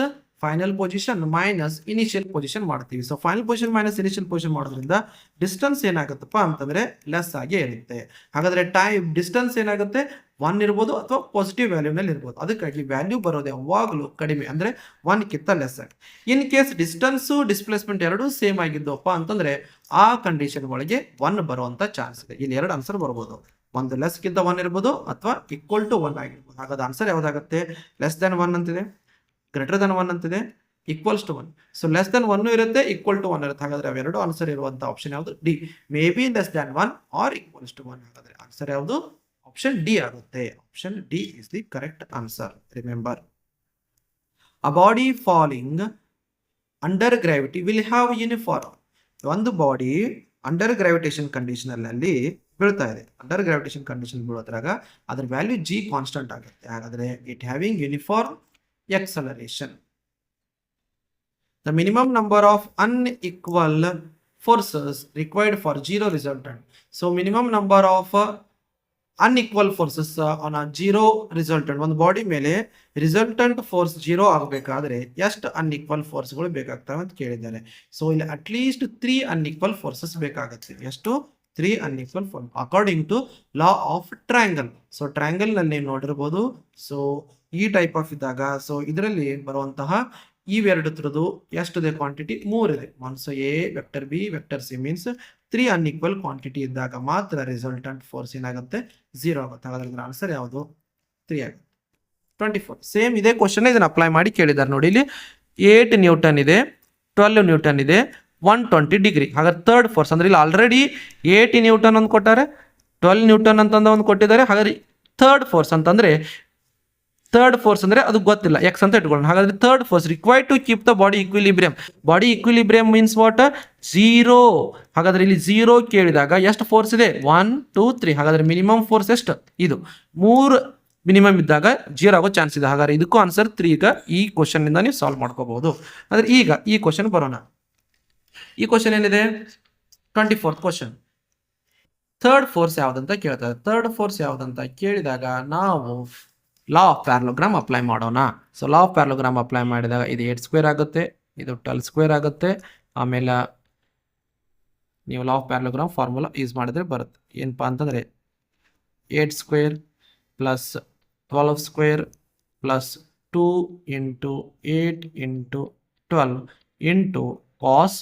Speaker 1: initial position ಮಾಡ್ತೀವಿ. So final position minus initial position ಮಾಡೋದ್ರಿಂದ ಡಿಸ್ಟೆನ್ಸ್ ಏನಾಗುತ್ತಪ್ಪ ಅಂತಂದ್ರೆ ಲೆಸ್ ಆಗೇ ಇರುತ್ತೆ. ಹಾಗಾದ್ರೆ ಡಿಸ್ಟೆನ್ಸ್ ಏನಾಗುತ್ತೆ 1 ಇರ್ಬೋದು ಅಥವಾ ಪಾಸಿಟಿವ್ ವ್ಯಾಲ್ಯೂನಲ್ಲಿ ಇರ್ಬೋದು. ಅದಕ್ಕಾಗಿ ವ್ಯಾಲ್ಯೂ ಬರೋದು ಯಾವಾಗಲೂ ಕಡಿಮೆ, ಅಂದ್ರೆ 1ಕ್ಕಿಂತ ಲೆಸ್ ಆಗಿ. ಇನ್ ಕೇಸ್ ಡಿಸ್ಟೆನ್ಸು ಡಿಸ್ಪ್ಲೇಸ್ಮೆಂಟ್ ಎರಡೂ ಸೇಮ್ ಆಗಿದ್ದಪ್ಪ ಅಂತಂದ್ರೆ ಆ ಕಂಡೀಷನ್ ಒಳಗೆ 1 ಬರುವಂತ ಚಾನ್ಸ್ ಇದೆ. ಇಲ್ಲಿ 2 ಆನ್ಸರ್ ಬರ್ಬೋದು. ಒಂದು ಲೆಸ್ಗಿಂತ 1 ಇರ್ಬೋದು ಅಥವಾ ಈಕ್ವಲ್ ಟು 1 ಆಗಿರ್ಬೋದು. ಹಾಗಾದ್ರೆ ಆನ್ಸರ್ ಯಾವ್ದಾಗುತ್ತೆ? ಲೆಸ್ ದೆನ್ 1 ಅಂತಿದೆ, ಗ್ರೇಟರ್ ದೆನ್ 1 ಅಂತಿದೆ, equals to 1. So less than 1 ಇರುತ್ತೆ, ಈಕ್ವಲ್ ಟು 1 ಇರುತ್ತೆ. ಹಾಗಾದ್ರೆ ಅವೆರಡು ಆನ್ಸರ್ ಇರುವಂತ ಆಪ್ಷನ್ ಯಾವುದು? D. May be less than 1 or equals to 1. ಹಾಗಾದ್ರೆ ಆನ್ಸರ್ ಯಾವುದು? ಆಪ್ಷನ್ ಡಿ ಆಗುತ್ತೆ. Option D is the correct answer. Remember, a body falling under gravity will have uniform. ಒಂದು ಬಾಡಿ ಅಂಡರ್ ಗ್ರಾವಿಟೇಷನ್ ಕಂಡೀಷನ್ ಅಲ್ಲಿ ಬೀಳ್ತಾ ಇದೆ. Under gravitation condition ಬೀಳೋದ್ರಾಗ ಅದ್ರ value G constant ಆಗುತ್ತೆ. ಹಾಗಾದ್ರೆ it having uniform acceleration. The minimum number of unequal forces required for zero resultant. So minimum number of unequal forces on a zero resultant. ಒಂದು body ಮೇಲೆ resultant force 0 ಆಗಬೇಕಾದ್ರೆ ಎಷ್ಟು unequal ಫೋರ್ಸ್ಗಳು ಬೇಕಾಗ್ತವೆ ಅಂತ ಕೇಳಿದ್ದಾರೆ. So ಇಲ್ಲಿ ಅಟ್ಲೀಸ್ಟ್ 3 ಅನ್ಇಕ್ವಲ್ ಫೋರ್ಸಸ್ ಬೇಕಾಗುತ್ತೆ. ಎಷ್ಟು? 3 unequal force according to law of triangle. So triangle ನಲ್ಲಿ ನೀವು ನೋಡಿರ್ಬೋದು. ಸೊ ಈ ಟೈಪ್ ಆಫ್ ಇದ್ದಾಗ, ಸೊ ಇದರಲ್ಲಿ ಬರುವಂತಹ ಇವೆರಡು ಥರದ್ದು ಎಷ್ಟಿದೆ ಕ್ವಾಂಟಿಟಿ? 3 ಇದೆ. Once A vector B vector C means 3 unequal quantity ಇದ್ದಾಗ ಮಾತ್ರ ರಿಸಲ್ಟೆಂಟ್ ಫೋರ್ಸ್ ಏನಾಗುತ್ತೆ? 0 ಆಗುತ್ತೆ. ಹಾಗಾದ್ರೆ ಆನ್ಸರ್ ಯಾವುದು? 3 ಆಗುತ್ತೆ. 24 ಸೇಮ್ ಇದೇ ಕ್ವಶನ್ ಇದನ್ನ ಅಪ್ಲೈ ಮಾಡಿ ಕೇಳಿದ್ದಾರೆ ನೋಡಿ. ಇಲ್ಲಿ 8 ನ್ಯೂಟನ್ ಇದೆ, 12 ನ್ಯೂಟನ್ ಇದೆ, 120 ಡಿಗ್ರಿ. ಹಾಗಾದ್ರೆ ಥರ್ಡ್ ಫೋರ್ಸ್ ಅಂದ್ರೆ ಇಲ್ಲಿ ಆಲ್ರೆಡಿ 8 ನ್ಯೂಟನ್ ಒಂದು ಕೊಟ್ಟಾರೆ, 12 ನ್ಯೂಟನ್ ಅಂತಂದ ಒಂದು ಕೊಟ್ಟಿದ್ದಾರೆ. ಹಾಗಾದ್ರೆ ಥರ್ಡ್ ಫೋರ್ಸ್ ಅಂತಂದ್ರೆ ಥರ್ಡ್ ಫೋರ್ಸ್ ಅಂದರೆ ಅದು ಗೊತ್ತಿಲ್ಲ ಎಕ್ಸ್ ಅಂತ ಇಟ್ಕೊಳ್ಳೋಣ. ಹಾಗಾದ್ರೆ third force required to keep the body equilibrium. Body equilibrium means what? 0. ಹಾಗಾದ್ರೆ ಇಲ್ಲಿ 0 ಕೇಳಿದಾಗ ಎಷ್ಟು ಫೋರ್ಸ್ ಇದೆ? 1 2 3. ಹಾಗಾದ್ರೆ ಮಿನಿಮಮ್ ಫೋರ್ಸ್ ಎಷ್ಟು? ಇದು 3 ಮಿನಿಮಮ್ ಇದ್ದಾಗ 0 ಆಗೋ ಚಾನ್ಸ್ ಇದೆ. ಹಾಗಾದ್ರೆ ಇದಕ್ಕೂ ಆನ್ಸರ್ 3. ಈಗ ಈ ಕ್ವಶನ್ ಇಂದ ನೀವು ಸಾಲ್ವ್ ಮಾಡ್ಕೋಬಹುದು. ಅಂದ್ರೆ ಈಗ ಈ ಕ್ವಶನ್ ಬರೋಣ. ಈ ಕ್ವಶನ್ ಏನಿದೆ? 24th question. ಥರ್ಡ್ ಫೋರ್ಸ್ ಯಾವ್ದಂತ ಕೇಳ್ತಾರೆ. ಥರ್ಡ್ ಫೋರ್ಸ್ ಯಾವ್ದಂತ ಕೇಳಿದಾಗ ನಾವು ಲಾ ಆಫ್ ಪ್ಯಾರಲೋಗ್ರಾಮ್ ಅಪ್ಲೈ ಮಾಡೋಣ. So law of parallelogram apply ಮಾಡಿದಾಗ ಇದು 8 ಸ್ಕ್ವೇರ್ ಆಗುತ್ತೆ, ಇದು 12 ಸ್ಕ್ವೇರ್ ಆಗುತ್ತೆ. ಆಮೇಲೆ ನೀವು law of parallelogram formula use ಮಾಡಿದ್ರೆ ಬರುತ್ತೆ. ಏನಪ್ಪಾ ಅಂತಂದರೆ 8 square plus 12 square plus 2 into 8 into 12 into cos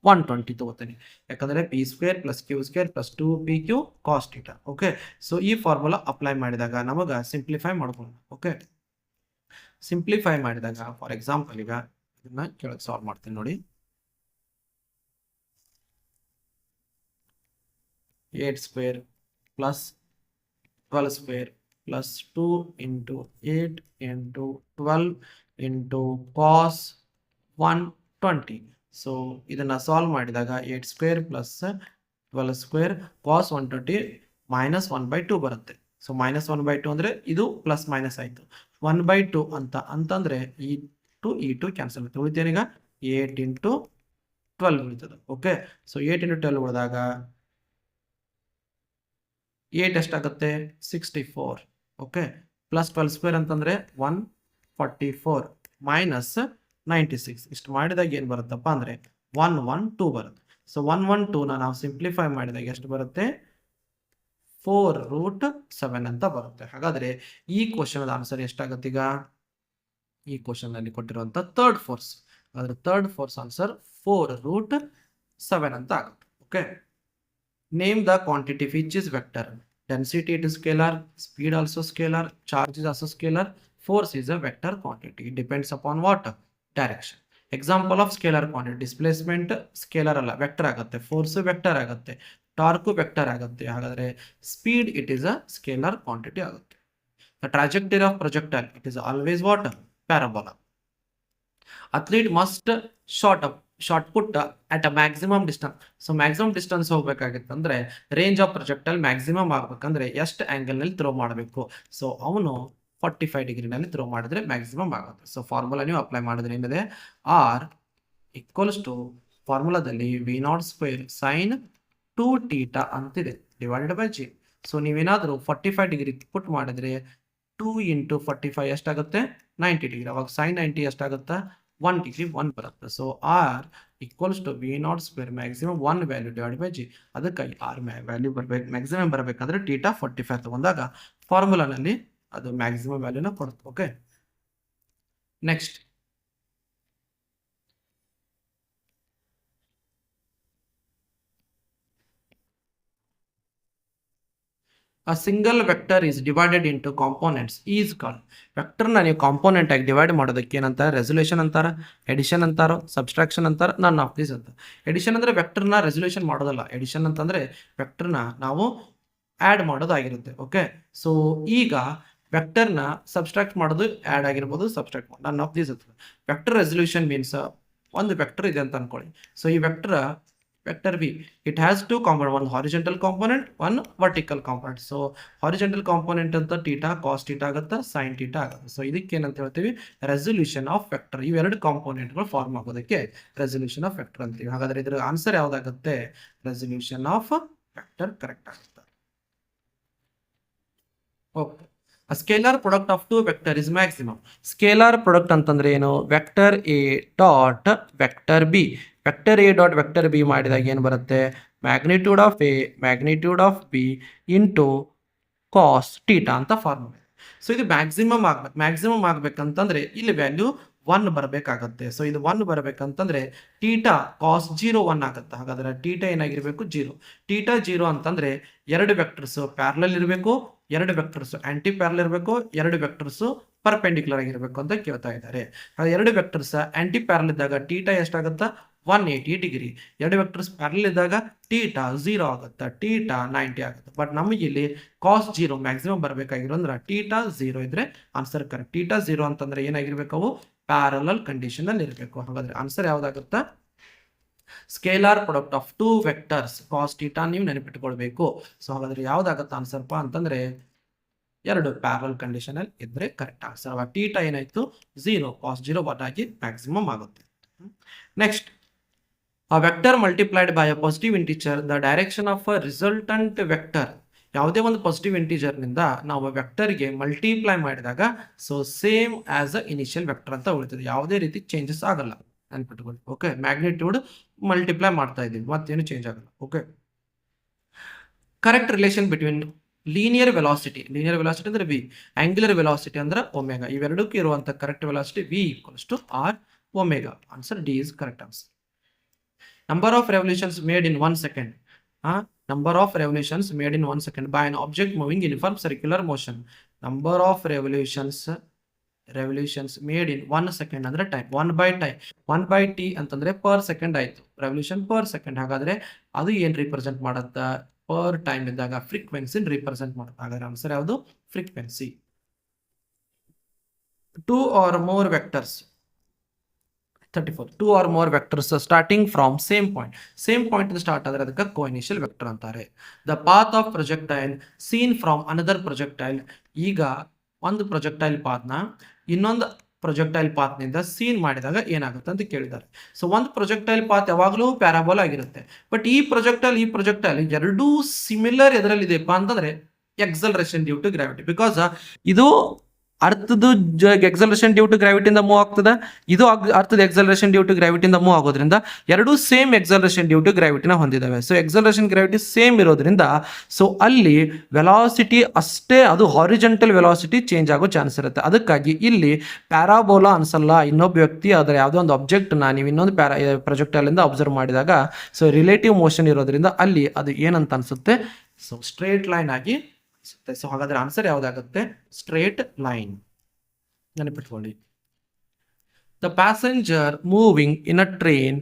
Speaker 1: 120 ತಗೋತೀನಿ. ಯಾಕಂದರೆ P square plus Q square plus 2pq cos theta. Okay, so ಈ ಫಾರ್ಮುಲಾ ಅಪ್ಲೈ ಮಾಡಿದಾಗ ನಮಗೆ ಸಿಂಪ್ಲಿಫೈ ಮಾಡ್ಬೋದು. ಓಕೆ, ಸಿಂಪ್ಲಿಫೈ ಮಾಡಿದಾಗ ಫಾರ್ ಎಕ್ಸಾಂಪಲ್ ಈಗ ಇದನ್ನ ಕೆಳಗೆ ಸಾಲ್ವ್ ಮಾಡ್ತೀನಿ ನೋಡಿ. 8 square plus 12 square plus 2 into 8 into 12 into cos 120. So ಇದನ್ನು ಸಾಲ್ವ್ ಮಾಡಿದಾಗ 8 square plus 12 square cos 120 minus 1/2 ಬರುತ್ತೆ. ಸೊ ಮೈನಸ್ 1/2 ಅಂದರೆ ಇದು ಪ್ಲಸ್ ಮೈನಸ್ ಆಯಿತು. 1/2 ಅಂತಂದರೆ ಈ 2 ಕ್ಯಾನ್ಸಲ್ ಆಗುತ್ತೆ. ಉಳಿತೇನೀಗ 8 ಇಂಟು 12 ಉಳಿತದೆ. ಓಕೆ, ಸೊ 8 ಇಂಟು 12 ಉಳಿದಾಗ 8 ಎಷ್ಟಾಗುತ್ತೆ? 64. ಓಕೆ, ಪ್ಲಸ್ 12 ಸ್ಕ್ವೇರ್ ಅಂತಂದರೆ 144 ಮೈನಸ್ 96. ಇಷ್ಟು ಮಾಡಿದಾಗ ಏನು ಬರುತ್ತಪ್ಪ ಅಂದರೆ 112 ಬರುತ್ತೆ. ಸೊ 112ನ ನಾವು ಸಿಂಪ್ಲಿಫೈ ಮಾಡಿದಾಗ ಎಷ್ಟು ಬರುತ್ತೆ? 4√7 ಅಂತ ಬರುತ್ತೆ. ಹಾಗಾದರೆ ಈ ಕ್ವಶನ್ ಆನ್ಸರ್ ಎಷ್ಟಾಗುತ್ತೆ? ಈಗ ಈ ಕ್ವಶನ್ ಅಲ್ಲಿ ಕೊಟ್ಟಿರುವಂಥ ಥರ್ಡ್ ಫೋರ್ಸ್, ಅದರ ಥರ್ಡ್ ಫೋರ್ಸ್ ಆನ್ಸರ್ 4√7 ಅಂತ ಆಗುತ್ತೆ. Okay, name the quantity which is vector. Density it is scalar, speed also scalar, charge is also scalar, force is a vector quantity. It depends upon what? Direction. Example of scalar quantity. Displacement scalar ಅಲ್ಲ, vector ಆಗುತ್ತೆ. Force vector ಆಗುತ್ತೆ. Torque vector ಆಗುತ್ತೆ. ಹಾಗಾದರೆ speed it is a scalar quantity ಆಗುತ್ತೆ. The trajectory of projectile it is always what? Parabola. Athlete must shot put at a maximum distance. So maximum distance ಹೋಗ್ಬೇಕಾಗಿತ್ತಂದ್ರೆ range of projectile maximum ಆಗ್ಬೇಕಂದ್ರೆ ಎಷ್ಟು ಆ್ಯಂಗಲ್ನಲ್ಲಿ throw ಮಾಡಬೇಕು? So ಅವನು 45 ಡಿಗ್ರಿನಲ್ಲಿ throw ಮಾಡಿದ್ರೆ maximum ಆಗುತ್ತೆ. ಸೊ ಫಾರ್ಮುಲಾ ನೀವು ಅಪ್ಲೈ ಮಾಡಿದ್ರೆ ಏನಿದೆ? ಆರ್ ಈಕ್ವಲ್ಸ್ ಟು ಫಾರ್ಮುಲಾದಲ್ಲಿ V0² ಸೈನ್ 2θ ಅಂತಿದೆ ಡಿವೈಡೆಡ್ ಬೈ ಜಿ. ಸೊ ನೀವೇನಾದರೂ 45 ಡಿಗ್ರಿ ಪುಟ್ ಮಾಡಿದ್ರೆ 2 ಇಂಟು 45 ಎಷ್ಟಾಗುತ್ತೆ? 90 ಡಿಗ್ರಿ. ಅವಾಗ ಸೈನ್ 90 ಎಷ್ಟಾಗುತ್ತೆ? 1 ಡಿಗ್ರಿ 1 ಬರುತ್ತೆ. So R equals to V0² maximum 1 value divide by G. ಅದಕ್ಕಾಗಿ ಆರ್ ವ್ಯಾಲ್ಯೂ ಬರಬೇಕು, ಮ್ಯಾಕ್ಸಿಮಮ್ ಬರಬೇಕಂದ್ರೆ θ 45 ತಗೊಂಡಾಗ ಫಾರ್ಮುಲಾನಲ್ಲಿ ಅದು ಮ್ಯಾಕ್ಸಿಮಮ್ ವ್ಯಾಲ್ಯೂನ ಕೊಡುತ್ತೆ. Okay, next a single vector is divided into components is called. ವೆಕ್ಟರ್ನ ನೀವು ಕಾಂಪೋನೆಂಟ್ ಆಗಿ ಡಿವೈಡ್ ಮಾಡೋದಕ್ಕೆ ಏನಂತಾರೆ? ರೆಸೊಲ್ಯೂಷನ್ ಅಂತಾರ, ಎಡಿಷನ್ ಅಂತಾರೋ, ಸಬ್ಸ್ಟ್ರಾಕ್ಷನ್ ಅಂತಾರ, ನನ್ ಆಫ್ ದೀಸ್ ಅಂತ. ಎಡಿಷನ್ ಅಂದರೆ ವೆಕ್ಟರ್ನ ರೆಸೊಲ್ಯೂಷನ್ ಮಾಡೋದಲ್ಲ. ಎಡಿಷನ್ ಅಂತಂದರೆ ವೆಕ್ಟರ್ನ ನಾವು ಆ್ಯಡ್ ಮಾಡೋದಾಗಿರುತ್ತೆ. ಓಕೆ, ಸೊ ಈಗ ವೆಕ್ಟರ್ನ ಸಬ್ಸ್ಟ್ರಾಕ್ಟ್ ಮಾಡೋದು ಆ್ಯಡ್ ಆಗಿರ್ಬೋದು, ಸಬ್ಸ್ಟ್ರಾಕ್ಟ್ ಮಾಡೋದು ನನ್ ಆಫ್ ದೀಸ್ ಇರ್ತದೆ. ವೆಕ್ಟರ್ ರೆಸೊಲ್ಯೂಷನ್ ಮೀನ್ಸ್ ಒಂದು ವೆಕ್ಟರ್ ಇದೆ ಅಂತ ಅನ್ಕೊಳ್ಳಿ. ಸೊ ಈ vector V, it has two components, one horizontal component, one vertical component. So horizontal component ಅಂತ θ cos θ ಆಗುತ್ತೆ, sin θ ಆಗುತ್ತೆ. ಸೊ ಇದಕ್ಕೆ ಏನಂತ ಹೇಳ್ತೀವಿ? Resolution of vector. ಇವೆರಡು ಕಾಂಪೋನೆಂಟ್ಗಳು ಫಾರ್ಮ್ ಆಗೋದಕ್ಕೆ ರೆಸೊಲ್ಯೂಷನ್ ಆಫ್ ವೆಕ್ಟರ್ ಅಂತೀವಿ. ಹಾಗಾದ್ರೆ ಇದರ ಆನ್ಸರ್ ಯಾವ್ದಾಗುತ್ತೆ? ರೆಸೊಲ್ಯೂಷನ್ ಆಫ್ ವೆಕ್ಟರ್ ಕರೆಕ್ಟ್ ಆಗುತ್ತೆ. Okay, scalar product of two vector is maximum. Scalar product ಅಂತಂದ್ರೆ ಏನು? Vector A dot vector B. Vector A dot vector B ಮಾಡಿದಾಗ ಏನು ಬರುತ್ತೆ? Magnitude of A magnitude of B into cos θ ಅಂತ formula. So ಇದು maximum ಆಗ್ಬೇಕಂತಂದ್ರೆ ಇಲ್ಲಿ value 1 ಬರಬೇಕಾಗತ್ತೆ. So ಇದು 1 ಬರಬೇಕಂತಂದ್ರೆ θ ಕಾಸ್ 0 1 ಆಗುತ್ತೆ. ಹಾಗಾದ್ರೆ θ ಏನಾಗಿರ್ಬೇಕು? 0. θ 0 ಅಂತಂದ್ರೆ ಎರಡು ವೆಕ್ಟರ್ಸ್ ಪ್ಯಾರಲಲ್ ಇರಬೇಕು, ಎರಡು ವೆಕ್ಟರ್ಸ್ ಆಂಟಿ ಪ್ಯಾರಲಲ್ ಇರಬೇಕು, ಎರಡು ವೆಕ್ಟರ್ಸ್ ಪರ್ಪೆಂಡಿಕ್ಯುಲರ್ ಆಗಿರಬೇಕು ಅಂತ ಕೇಳ್ತಾ ಇದ್ದಾರೆ. ಎರಡು ವೆಕ್ಟರ್ಸ್ ಆಂಟಿ ಪ್ಯಾರಲಲ್ ಇದ್ದಾಗ θ ಎಷ್ಟಾಗುತ್ತೆ? 180 ಡಿಗ್ರಿ. ಎರಡು ವೆಕ್ಟರ್ಸ್ ಪ್ಯಾರಲ್ ಇದ್ದಾಗ ಟೀಟಾ 0 ಆಗುತ್ತೆ, ಟೀಟಾ 90 ಆಗುತ್ತೆ. ಬಟ್ ನಮಗೆ ಇಲ್ಲಿ ಕಾಸ್ 0 ಮ್ಯಾಕ್ಸಿಮಮ್ ಬರಬೇಕಾಗಿರೋ ಅಂದ್ರೆ ಟೀಟಾ 0 ಇದ್ರೆ ಆನ್ಸರ್ ಕರೆಕ್ಟ್. ಟೀಟಾ 0 ಅಂತಂದ್ರೆ ಏನಾಗಿರ್ಬೇಕು, ಅವು ಪ್ಯಾರಲಲ್ ಕಂಡೀಷನ್ ಅಲ್ಲಿ ಇರಬೇಕು. ಹಾಗಾದ್ರೆ ಆನ್ಸರ್ ಯಾವ್ದಾಗುತ್ತೆ, scalar product of two vectors cos theta ನೀವು ನೆನಪಿಟ್ಕೊಳ್ಬೇಕು. ಸೊ ಹಾಗಾದ್ರೆ ಯಾವ್ದಾಗತ್ತೆ ಆನ್ಸರ್ಪಾ ಅಂತಂದ್ರೆ ಎರಡು ಪ್ಯಾರಲ್ ಕಂಡೀಷನ್ ಅಲ್ಲಿ ಇದ್ರೆ ಕರೆಕ್ಟ್ ಆನ್ಸರ್. ಅವಾಗ ಟೀಟಾ ಏನಾಯ್ತು 0, ಕಾಸ್ 0 1 ಆಗಿ ಮ್ಯಾಕ್ಸಿಮಮ್ ಆಗುತ್ತೆ. Next, a vector multiplied by a positive integer, the direction of a resultant vector. ಯಾವುದೇ ಒಂದು ಪಾಸಿಟಿವ್ ಇಂಟಿಜರ್ ನಿಂದ ನಾವು ವೆಕ್ಟರ್ಗೆ ಮಲ್ಟಿಪ್ಲೈ ಮಾಡಿದಾಗ so same as a initial vector ಅಂತ ಉಳಿತದೆ, ಯಾವುದೇ ರೀತಿ ಚೇಂಜಸ್ ಆಗಲ್ಲ ನೆನ್ಪಿಟ್ಕೊಳ್ಳಿ. ಓಕೆ, ಮ್ಯಾಗ್ನಿಟ್ಯೂಡ್ ಮಲ್ಟಿಪ್ಲೈ ಮಾಡ್ತಾ ಇದ್ದೀವಿ, ಮತ್ತೇನು ಚೇಂಜ್ ಆಗಲ್ಲ. Okay, correct relation between linear velocity ಅಂದ್ರೆ ವಿ, ಆಂಗ್ಯುಲರ್ ವೆಲಾಸಿಟಿ ಅಂದ್ರೆ ಒಮೆಗಾ, ಇವೆರಡಕ್ಕೂ ಇರುವಂತ correct velocity V equals to R omega. Answer D is correct answer. Number of revolutions made in 1 second. Number of revolutions made in 1 second by an object moving uniform circular motion. Number of revolutions made in 1 second ಅಂದ್ರೆ time, 1 by time, 1 by t ಅಂತಂದ್ರೆ per second ಆಯ್ತು, revolution per second. ಹಾಗಾದ್ರೆ ಅದು ಏನ್ represent ಮಾಡುತ್ತಾ, per time ಇದ್ದಾಗ frequency represent ಮಾಡುತ್ತೆ. ಹಾಗಾದ್ರೆ ಆನ್ಸರ್ ಯಾವುದು, frequency. 2 or more vectors 34, 2 or more vectors starting from same point start ಆದ್ರೆ ಅದಕ್ಕೆ ಕೋಇನಿಷಿಯಲ್ ವೆಕ್ಟರ್ ಅಂತಾರೆ. The path of projectile scene from another projectile. ಈಗ ಒಂದು ಪ್ರೊಜೆಕ್ಟೈಲ್ ಪಾತ್ನ ಇನ್ನೊಂದು ಪ್ರೊಜೆಕ್ಟೈಲ್ ಪಾತ್ನಿಂದ ಸೀನ್ ಮಾಡಿದಾಗ ಏನಾಗುತ್ತೆ ಅಂತ ಕೇಳಿದ್ದಾರೆ. ಸೊ ಒಂದು ಪ್ರೊಜೆಕ್ಟೈಲ್ ಪಾತ್ ಯಾವಾಗಲೂ ಪ್ಯಾರಾಬೋಲ್ ಆಗಿರುತ್ತೆ. ಬಟ್ ಈ ಪ್ರೊಜೆಕ್ಟೈಲ್ ಎರಡೂ ಸಿಮಿಲರ್ ಎದರಲ್ಲಿದೆಪ್ಪ ಅಂತಂದ್ರೆ acceleration due to gravity. Because ಇದು ಅರ್ಥದ ಎಕ್ಸಲರೇಷನ್ ಡ್ಯೂ ಟು ಗ್ರಾವಿಟಿಯಿಂದ ಮೂವ್ ಆಗ್ತದೆ, ಇದು ಅರ್ಥದ ಎಕ್ಸಲರೇಷನ್ ಡ್ಯೂ ಟು ಗ್ರಾವಿಟಿಯಿಂದ ಮೂವ್ ಆಗೋದ್ರಿಂದ ಎರಡೂ ಸೇಮ್ ಎಕ್ಸಲರೇಷನ್ ಡ್ಯೂ ಟು ಗ್ರಾವಿಟಿನ ಹೊಂದಿದ್ದಾವೆ. ಸೊ ಎಕ್ಸಲರೇಷನ್ ಗ್ರಾವಿಟಿ ಸೇಮ್ ಇರೋದ್ರಿಂದ ಸೊ ಅಲ್ಲಿ ವೆಲಾಸಿಟಿ ಅಷ್ಟೇ, ಅದು ಹಾರಿಜೆಂಟಲ್ ವೆಲಾಸಿಟಿ ಚೇಂಜ್ ಆಗೋ ಚಾನ್ಸ್ ಇರುತ್ತೆ. ಅದಕ್ಕಾಗಿ ಇಲ್ಲಿ ಪ್ಯಾರಾಬೋಲಾ ಅನ್ಸಲ್ಲ, ಇನ್ನೊಬ್ಬ ವ್ಯಕ್ತಿ ಅದರ ಯಾವುದೋ ಒಂದು ಆಬ್ಜೆಕ್ಟ್ನ ನೀವು ಇನ್ನೊಂದು ಪ್ರೊಜೆಕ್ಟೈಲಿಂದ ಅಬ್ಸರ್ವ್ ಮಾಡಿದಾಗ ಸೊ ರಿಲೇಟಿವ್ ಮೋಷನ್ ಇರೋದ್ರಿಂದ ಅಲ್ಲಿ ಅದು ಏನಂತ ಅನ್ಸುತ್ತೆ, ಸೊ ಸ್ಟ್ರೇಟ್ ಲೈನ್ ಆಗಿ. ಸೊ ಹಾಗಾದ್ರೆ ಆನ್ಸರ್ ಯಾವ್ದಾಗುತ್ತೆ, ಸ್ಟ್ರೇಟ್ ಲೈನ್. ನೆನಪಿಟ್ಕೊಳ್ಳಿ. The passenger moving in a train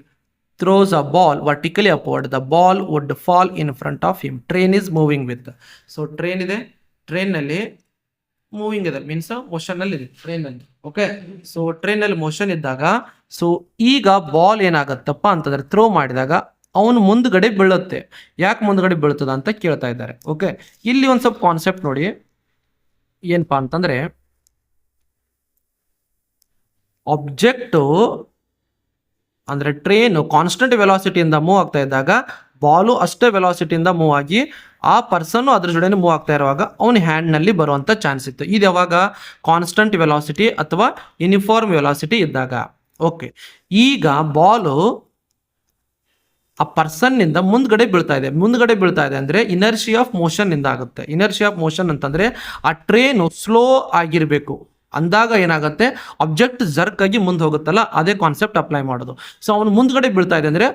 Speaker 1: throws a ball vertically upward, the ball would fall in front of him. Train is moving with, so train ಇದೆ, train ನಲ್ಲಿ moving ಇದೆ, means motion ಅಲ್ಲಿ ಇದೆ train ನಲ್ಲಿ. Okay, so train ನಲ್ಲಿ motion ಇದ್ದಾಗ so ಈಗ ball ಏನಾಗತ್ತಪ್ಪ ಅಂತಂದ್ರೆ ಥ್ರೋ ಮಾಡಿದಾಗ ಅವನು ಮುಂದ್ಗಡೆ ಬೀಳುತ್ತೆ. ಯಾಕೆ ಮುಂದ್ಗಡೆ ಬೀಳ್ತದ ಅಂತ ಕೇಳ್ತಾ ಇದ್ದಾರೆ. ಓಕೆ, ಇಲ್ಲಿ ಒಂದು ಸ್ವಲ್ಪ ಕಾನ್ಸೆಪ್ಟ್ ನೋಡಿ ಏನಪ್ಪಾ ಅಂತಂದ್ರೆ, ಆಬ್ಜೆಕ್ಟು ಅಂದ್ರೆ ಟ್ರೈನು ಕಾನ್ಸ್ಟೆಂಟ್ ವೆಲಾಸಿಟಿಯಿಂದ ಮೂವ್ ಆಗ್ತಾ ಇದ್ದಾಗ ಬಾಲು ಅಷ್ಟೇ ವೆಲಾಸಿಟಿಯಿಂದ ಮೂವ್ ಆಗಿ ಆ ಪರ್ಸನ್ ಅದ್ರ ಜೊತೆ ಮೂವ್ ಆಗ್ತಾ ಇರುವಾಗ ಅವನ ಹ್ಯಾಂಡ್ನಲ್ಲಿ ಬರುವಂಥ ಚಾನ್ಸ್ ಇತ್ತು. ಇದು ಯಾವಾಗ, ಕಾನ್ಸ್ಟೆಂಟ್ ವೆಲಾಸಿಟಿ ಅಥವಾ ಯೂನಿಫಾರ್ಮ್ ವೆಲಾಸಿಟಿ ಇದ್ದಾಗ. ಓಕೆ, ಈಗ ಬಾಲು ಆ ಪರ್ಸನ್ನಿಂದ ಮುಂದ್ಗಡೆ ಬೀಳ್ತಾ ಇದೆ ಅಂದರೆ ಇನರ್ಷಿ ಆಫ್ ಮೋಷನ್ ಇಂದ ಆಗುತ್ತೆ. ಇನರ್ಷಿ ಆಫ್ ಮೋಷನ್ ಅಂತಂದರೆ ಆ ಟ್ರೈನು ಸ್ಲೋ ಆಗಿರಬೇಕು ಅಂದಾಗ ಏನಾಗುತ್ತೆ, ಆಬ್ಜೆಕ್ಟ್ ಜರ್ಕ್ ಆಗಿ ಮುಂದೆ ಹೋಗುತ್ತಲ್ಲ, ಅದೇ ಕಾನ್ಸೆಪ್ಟ್ ಅಪ್ಲೈ ಮಾಡೋದು. ಸೊ ಅವನು ಮುಂದ್ಗಡೆ ಬೀಳ್ತಾ ಇದೆ ಅಂದರೆ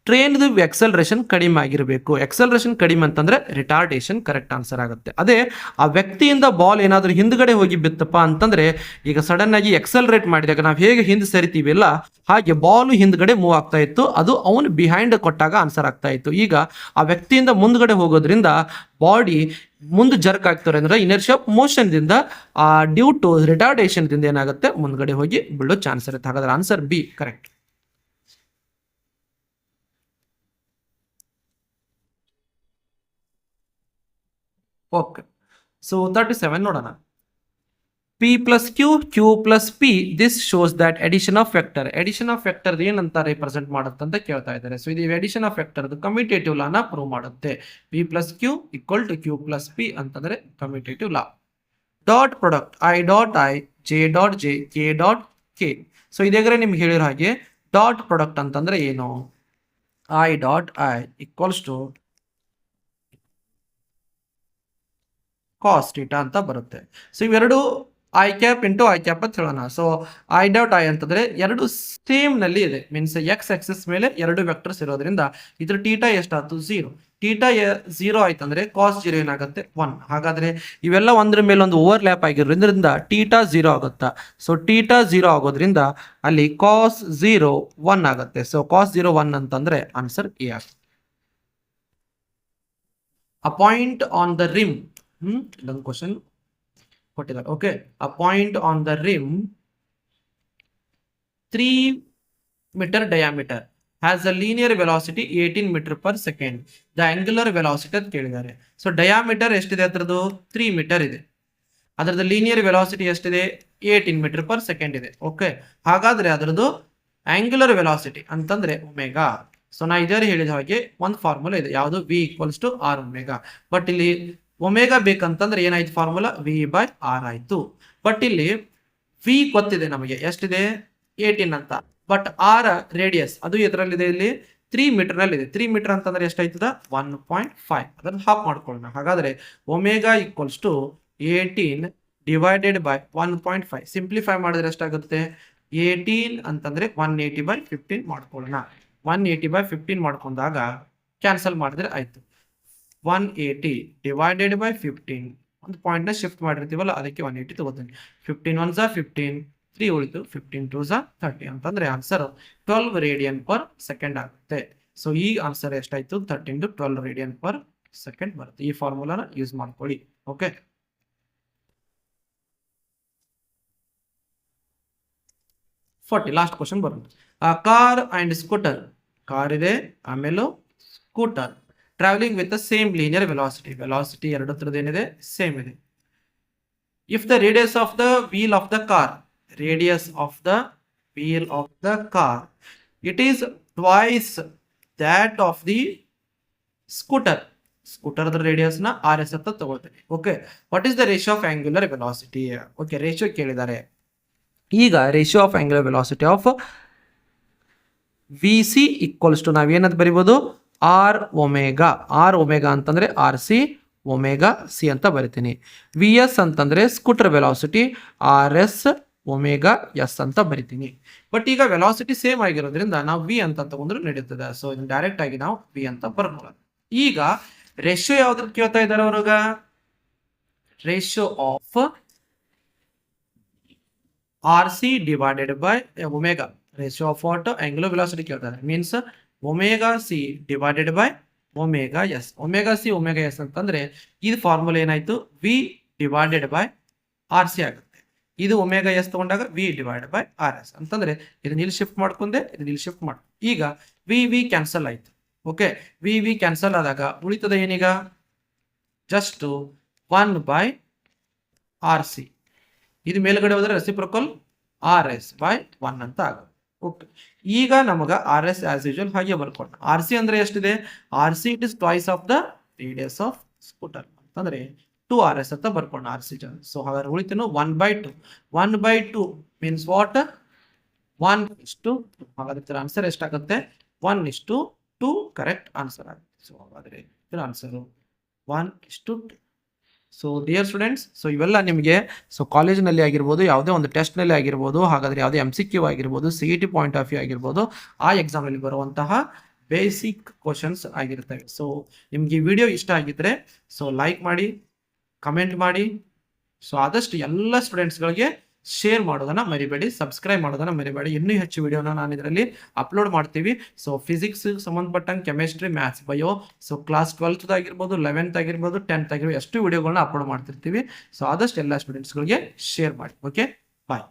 Speaker 1: ಟ್ರೈನ್ದು ಎಕ್ಸಲರೇಷನ್ ಕಡಿಮೆ ಆಗಿರಬೇಕು. ಎಕ್ಸಲರೇಷನ್ ಕಡಿಮೆ ಅಂತಂದ್ರೆ ರಿಟಾರ್ಡೇಷನ್ ಕರೆಕ್ಟ್ ಆನ್ಸರ್ ಆಗುತ್ತೆ. ಅದೇ ಆ ವ್ಯಕ್ತಿಯಿಂದ ಬಾಲ್ ಏನಾದರೂ ಹಿಂದ್ಗಡೆ ಹೋಗಿ ಬಿತ್ತಪ್ಪ ಅಂತಂದ್ರೆ, ಈಗ ಸಡನ್ ಆಗಿ ಎಕ್ಸಲರೇಟ್ ಮಾಡಿದಾಗ ನಾವು ಹೇಗೆ ಹಿಂದೆ ಸರಿತೀವಿಲ್ಲ ಹಾಗೆ ಬಾಲು ಹಿಂದ್ಗಡೆ ಮೂವ್ ಆಗ್ತಾ ಇತ್ತು, ಅದು ಅವನು ಬಿಹೈಂಡ್ ಕೊಟ್ಟಾಗ ಆನ್ಸರ್ ಆಗ್ತಾ ಇತ್ತು. ಈಗ ಆ ವ್ಯಕ್ತಿಯಿಂದ ಮುಂದ್ಗಡೆ ಹೋಗೋದ್ರಿಂದ ಬಾಡಿ ಮುಂದೆ ಜರ್ಕ್ ಆಗ್ತಾರೆ ಅಂದ್ರೆ ಇನರ್ಷಿಯಾ ಆಫ್ ಮೋಷನ್ ದಿಂದ ಡ್ಯೂ ಟು ರಿಟಾರ್ಡೇಷನ್ ದಿಂದ ಏನಾಗುತ್ತೆ, ಮುಂದ್ಗಡೆ ಹೋಗಿ ಬೀಳೋ ಚಾನ್ಸ್ ಇರುತ್ತೆ. ಹಾಗಾದ್ರೆ answer B correct. Okay, so 37 ನೋಡೋಣ. P plus Q, Q plus P, this shows that addition of vector. Addition of vector ಏನಂತ ರಿಪ್ರೆಸೆಂಟ್ ಮಾಡುತ್ತೆ ಅಂತ ಕೇಳ್ತಾ ಇದ್ದಾರೆ. ಸೊ ಇದು addition of vector ಕಮ್ಯುಟೇಟಿವ್ ಲಾನ ಪ್ರೂವ್ ಮಾಡುತ್ತೆ. P plus Q equal to Q plus P ಅಂತಂದ್ರೆ commutative law. Dot product I dot I, J dot J, K dot K. So ಇದೇಗ್ರೆ ನಿಮ್ಗೆ ಹೇಳಿರೋ ಹಾಗೆ ಡಾಟ್ ಪ್ರಾಡಕ್ಟ್ ಅಂತಂದ್ರೆ ಏನು, I dot I equals to cos theta ಅಂತ ಬರುತ್ತೆ. So ಇವೆರಡು I cap into I cap ಅಂತ ಹೇಳೋಣ. ಸೊ ಐ ಡಾಟ್ ಐ ಅಂತಂದ್ರೆ ಎರಡು ಸೇಮ್ ನಲ್ಲಿ ಇದೆ, ಮೀನ್ಸ್ ಎಕ್ಸ್ ಆಕ್ಸಿಸ್ ಮೇಲೆ ಎರಡು ವೆಕ್ಟರ್ಸ್ ಇರೋದ್ರಿಂದ ಇದ್ರ ಟೀಟಾ ಎಷ್ಟಾಯ್ತು 0. ಟೀಟಾ 0 ಆಯ್ತಂದ್ರೆ ಕಾಸ್ 0 ಏನಾಗುತ್ತೆ 1. ಹಾಗಾದ್ರೆ ಇವೆಲ್ಲ ಒಂದ್ರ ಮೇಲೆ ಒಂದು ಓವರ್ಲ್ಯಾಪ್ ಆಗಿರೋದ್ರಿಂದ ಟೀಟಾ 0 ಆಗುತ್ತಾ. ಸೊ ಟೀಟಾ 0 ಆಗೋದ್ರಿಂದ ಅಲ್ಲಿ ಕಾಸ್ 0 1 ಆಗುತ್ತೆ. ಸೊ ಕಾಸ್ 0 1 ಅಂತಂದ್ರೆ ಆನ್ಸರ್ ಎ ಆಗುತ್ತೆ. A point on the rim, ಇಲ್ಲೊಂದು ಕ್ವಶನ್ ಕೊಟ್ಟಿದ್ದಾರೆ. Okay, a point on the rim 3 meter diameter has a linear velocity 18 meter per second. The angular velocity ಅಂತ ಕೇಳಿದ್ದಾರೆ. ಸೊ ಡಯಾಮೀಟರ್ ಎಷ್ಟಿದೆ ಅದ್ರದ್ದು 3 ಮೀಟರ್ ಇದೆ, ಅದರದ್ದು ಲೀನಿಯರ್ ವೆಲಾಸಿಟಿ ಎಷ್ಟಿದೆ 18 ಮೀಟರ್ ಪರ್ ಸೆಕೆಂಡ್ ಇದೆ. ಓಕೆ, ಹಾಗಾದ್ರೆ ಅದರದ್ದು ಆಂಗ್ಯುಲರ್ ವೆಲಾಸಿಟಿ ಅಂತಂದ್ರೆ ಒಮೆಗಾ. ಸೊ ನಾ ಇದೇ ಹೇಳಿದ ಹಾಗೆ ಒಂದು ಫಾರ್ಮುಲಾ ಇದೆ, ಯಾವುದು V equals to R omega. But ಇಲ್ಲಿ ಒಮೆಗಾ ಬೇಕಂತಂದ್ರೆ ಏನಾಯ್ತು ಫಾರ್ಮುಲಾ ವಿ ಬೈ ಆರ್ ಆಯ್ತು. ಬಟ್ ಇಲ್ಲಿ ವಿ ಗೊತ್ತಿದೆ ನಮಗೆ ಎಷ್ಟಿದೆ 18 ಅಂತ, ಬಟ್ ಆರ್ ರೇಡಿಯಸ್ ಅದು ಎದರಲ್ಲಿದೆ ಇಲ್ಲಿ 3 ಮೀಟರ್ ನಲ್ಲಿ ಇದೆ. 3 ಮೀಟರ್ ಅಂತಂದ್ರೆ ಎಷ್ಟಾಯ್ತದ 1.5, ಅದನ್ನು ಹಾಫ್ ಮಾಡ್ಕೊಳ್ಳೋಣ. ಹಾಗಾದ್ರೆ omega equals to 18 divided by 1.5. Simplify ಮಾಡಿದ್ರೆ ಎಷ್ಟಾಗುತ್ತೆ 18 ಅಂತಂದ್ರೆ 180/15 ಮಾಡ್ಕೊಳ್ಳೋಣ. 180/15 ಮಾಡ್ಕೊಂಡಾಗ ಕ್ಯಾನ್ಸಲ್ ಮಾಡಿದ್ರೆ ಆಯ್ತು. 180 ಡಿವೈಡೆಡ್ ಬೈ 15, ಒಂದು ಪಾಯಿಂಟ್ ನ ಶಿಫ್ಟ್ ಮಾಡಿರ್ತೀವಲ್ಲ ಅದಕ್ಕೆ 180 ತಗೋತೀನಿ. 15 1 ಝಾ 15, 3 ಉಳಿತು, 15 2 ಝಾ 30 ಅಂತಂದ್ರೆ ಆನ್ಸರ್ 12 ರೇಡಿಯನ್ ಪರ್ ಸೆಕೆಂಡ್ ಆಗುತ್ತೆ. ಸೊ ಈ ಆನ್ಸರ್ ಎಷ್ಟಾಯ್ತು 13 to 12 ರೇಡಿಯನ್ ಪರ್ ಸೆಕೆಂಡ್ ಬರುತ್ತೆ. ಈ ಫಾರ್ಮುಲಾನ ಯೂಸ್ ಮಾಡ್ಕೊಳ್ಳಿ. ಓಕೆ, 40 ಲಾಸ್ಟ್ ಕ್ವಶನ್ ಬರುತ್ತೆ. ಕಾರ್ ಅಂಡ್ ಸ್ಕೂಟರ್, ಕಾರ್ ಇದೆ ಆಮೇಲೆ scooter travelling with the same linear velocity. Velocity ಎರಡು ಥರದ್ದು ಏನಿದೆ ಸೇಮ್ ಇದೆ. If the radius of the wheel of the car, radius of the wheel of the car, it is twice that of the scooter. Scooter radius ನ RS ಅಂತ ತಗೊಳ್ತೇನೆ. Okay, what is the ratio of angular velocity? Okay, ratio ಕೇಳಿದ್ದಾರೆ. ಈಗ ratio of angular velocity of V C equals to ನಾವೇನಂತ ಬರಿಬೋದು R omega. R omega ಅಂತಂದ್ರೆ R C omega C ಅಂತ ಬರಿತೀನಿ. ವಿ ಎಸ್ ಅಂತಂದ್ರೆ scooter velocity R S omega S ಅಂತ ಬರಿತೀನಿ. ಬಟ್ ಈಗ ವೆಲಾಸಿಟಿ ಸೇಮ್ ಆಗಿರೋದ್ರಿಂದ ನಾವು ವಿ ಅಂತ ತಗೊಂಡ್ರು ನಡೀತದೆ. ಸೊ ಇದನ್ನ ಡೈರೆಕ್ಟ್ ಆಗಿ ನಾವು ವಿ ಅಂತ ಬರ್ಕೊಳ್ಳೋಣ. ಈಗ ರೇಷಿಯೋ ಯಾವ್ದು ಕೇಳ್ತಾ ಇದ್ದಾರೆ ಅವ್ರಾಗ, ratio of R C divided by omega. Ratio of what angular velocity ಕೇಳ್ತಾರೆ, means omega C divided by omega S. Omega C omega S ಅಂತಂದ್ರೆ ಇದು ಫಾರ್ಮುಲಾ ಏನಾಯ್ತು V divided by R C ಆಗುತ್ತೆ. ಇದು ಒಮೆಗಾ ಎಸ್ ತಗೊಂಡಾಗ V divide by R S ಅಂತಂದ್ರೆ ಇದನ್ನ ಇಲ್ಲಿ ಶಿಫ್ಟ್ ಮಾಡ್ಕೊಂಡೆ, ಇದನ್ನ ಇಲ್ಲಿ ಶಿಫ್ಟ್ ಮಾಡ. ಈಗ ವಿ ವಿ ಕ್ಯಾನ್ಸಲ್ ಆಯ್ತು. ಓಕೆ, ವಿ ವಿ ಕ್ಯಾನ್ಸಲ್ ಆದಾಗ ಉಳಿತದ ಏನೀಗ ಜಸ್ಟ್ 1 ಬೈ ಆರ್ ಸಿ. ಇದು ಮೇಲ್ಗಡೆ ಹೋದ್ರೆ ರೆಸಿಪ್ರೋಕಲ್ ಆರ್ ಎಸ್ ಬೈ 1 ಅಂತ ಆಗುತ್ತೆ. ಓಕೆ, ಈಗ ನಮಗ ಆರ್ ಎಸ್ ಆಸ್ ಯೂಶುವಲ್ ಹಾಗೆ ಬರ್ಕೊಂಡು ಆರ್ ಸಿ ಅಂದ್ರೆ ಎಷ್ಟಿದೆ, R C it is twice of the radius of scooter ಅಂತಂದ್ರೆ 2RS ಅಂತ ಬರ್ಕೊಂಡು ಆರ್ ಸಿ ಜನ. ಸೊ ಹಾಗಾದ್ರೆ ಉಳಿತೇನು 1/2. 1/2 ಮೀನ್ಸ್ ವಾಟ್ 1:2. ಹಾಗಾದ್ರೆ ಆನ್ಸರ್ ಎಷ್ಟಾಗುತ್ತೆ 1:2 ಕರೆಕ್ಟ್ ಆನ್ಸರ್ ಆಗುತ್ತೆ. ಸೊ ಹಾಗಾದ್ರೆ ಇದರ answer 1:2. So dear students, so ಇವೆಲ್ಲ ನಿಮಗೆ ಸೊ ಕಾಲೇಜಿನಲ್ಲಿ ಆಗಿರ್ಬೋದು, ಯಾವುದೇ ಒಂದು ಟೆಸ್ಟ್ನಲ್ಲಿ ಆಗಿರ್ಬೋದು, ಹಾಗಾದ್ರೆ ಯಾವುದೇ MCQ ಆಗಿರ್ಬೋದು, CET ಪಾಯಿಂಟ್ ಆಫ್ ವ್ಯೂ ಆಗಿರ್ಬೋದು, ಆ ಎಕ್ಸಾಮಲ್ಲಿ ಬರುವಂತಹ ಬೇಸಿಕ್ ಕ್ವಶನ್ಸ್ ಆಗಿರ್ತವೆ. ಸೊ ನಿಮ್ಗೆ ಈ ವಿಡಿಯೋ ಇಷ್ಟ ಆಗಿದ್ರೆ ಸೊ ಲೈಕ್ ಮಾಡಿ, ಕಮೆಂಟ್ ಮಾಡಿ. ಸೊ ಆದಷ್ಟು ಎಲ್ಲ ಸ್ಟೂಡೆಂಟ್ಸ್ಗಳಿಗೆ ಶೇರ್ ಮಾಡೋದನ್ನ ಮರಿಬೇಡಿ, ಸಬ್ಸ್ಕ್ರೈಬ್ ಮಾಡೋದನ್ನ ಮರಿಬೇಡಿ. ಇನ್ನೂ ಹೆಚ್ಚು ವಿಡಿಯೋನ ನಾನು ಇದರಲ್ಲಿ ಅಪ್ಲೋಡ್ ಮಾಡ್ತೀವಿ. ಸೊ ಫಿಸಿಕ್ಸ್ ಸಂಬಂಧಪಟ್ಟಂಗೆ chemistry, maths, bio, so class 12th ಆಗಿರ್ಬೋದು, 11th ಆಗಿರ್ಬೋದು, 10th ಆಗಿರ್ಬೋದು, ಎಷ್ಟು ವಿಡಿಯೋಗಳನ್ನ ಅಪ್ಲೋಡ್ ಮಾಡ್ತಿರ್ತೀವಿ. ಸೊ ಆದಷ್ಟು ಎಲ್ಲ ಸ್ಟೂಡೆಂಟ್ಸ್ಗಳಿಗೆ ಶೇರ್ ಮಾಡಿ. ಓಕೆ, ಬಾಯ್.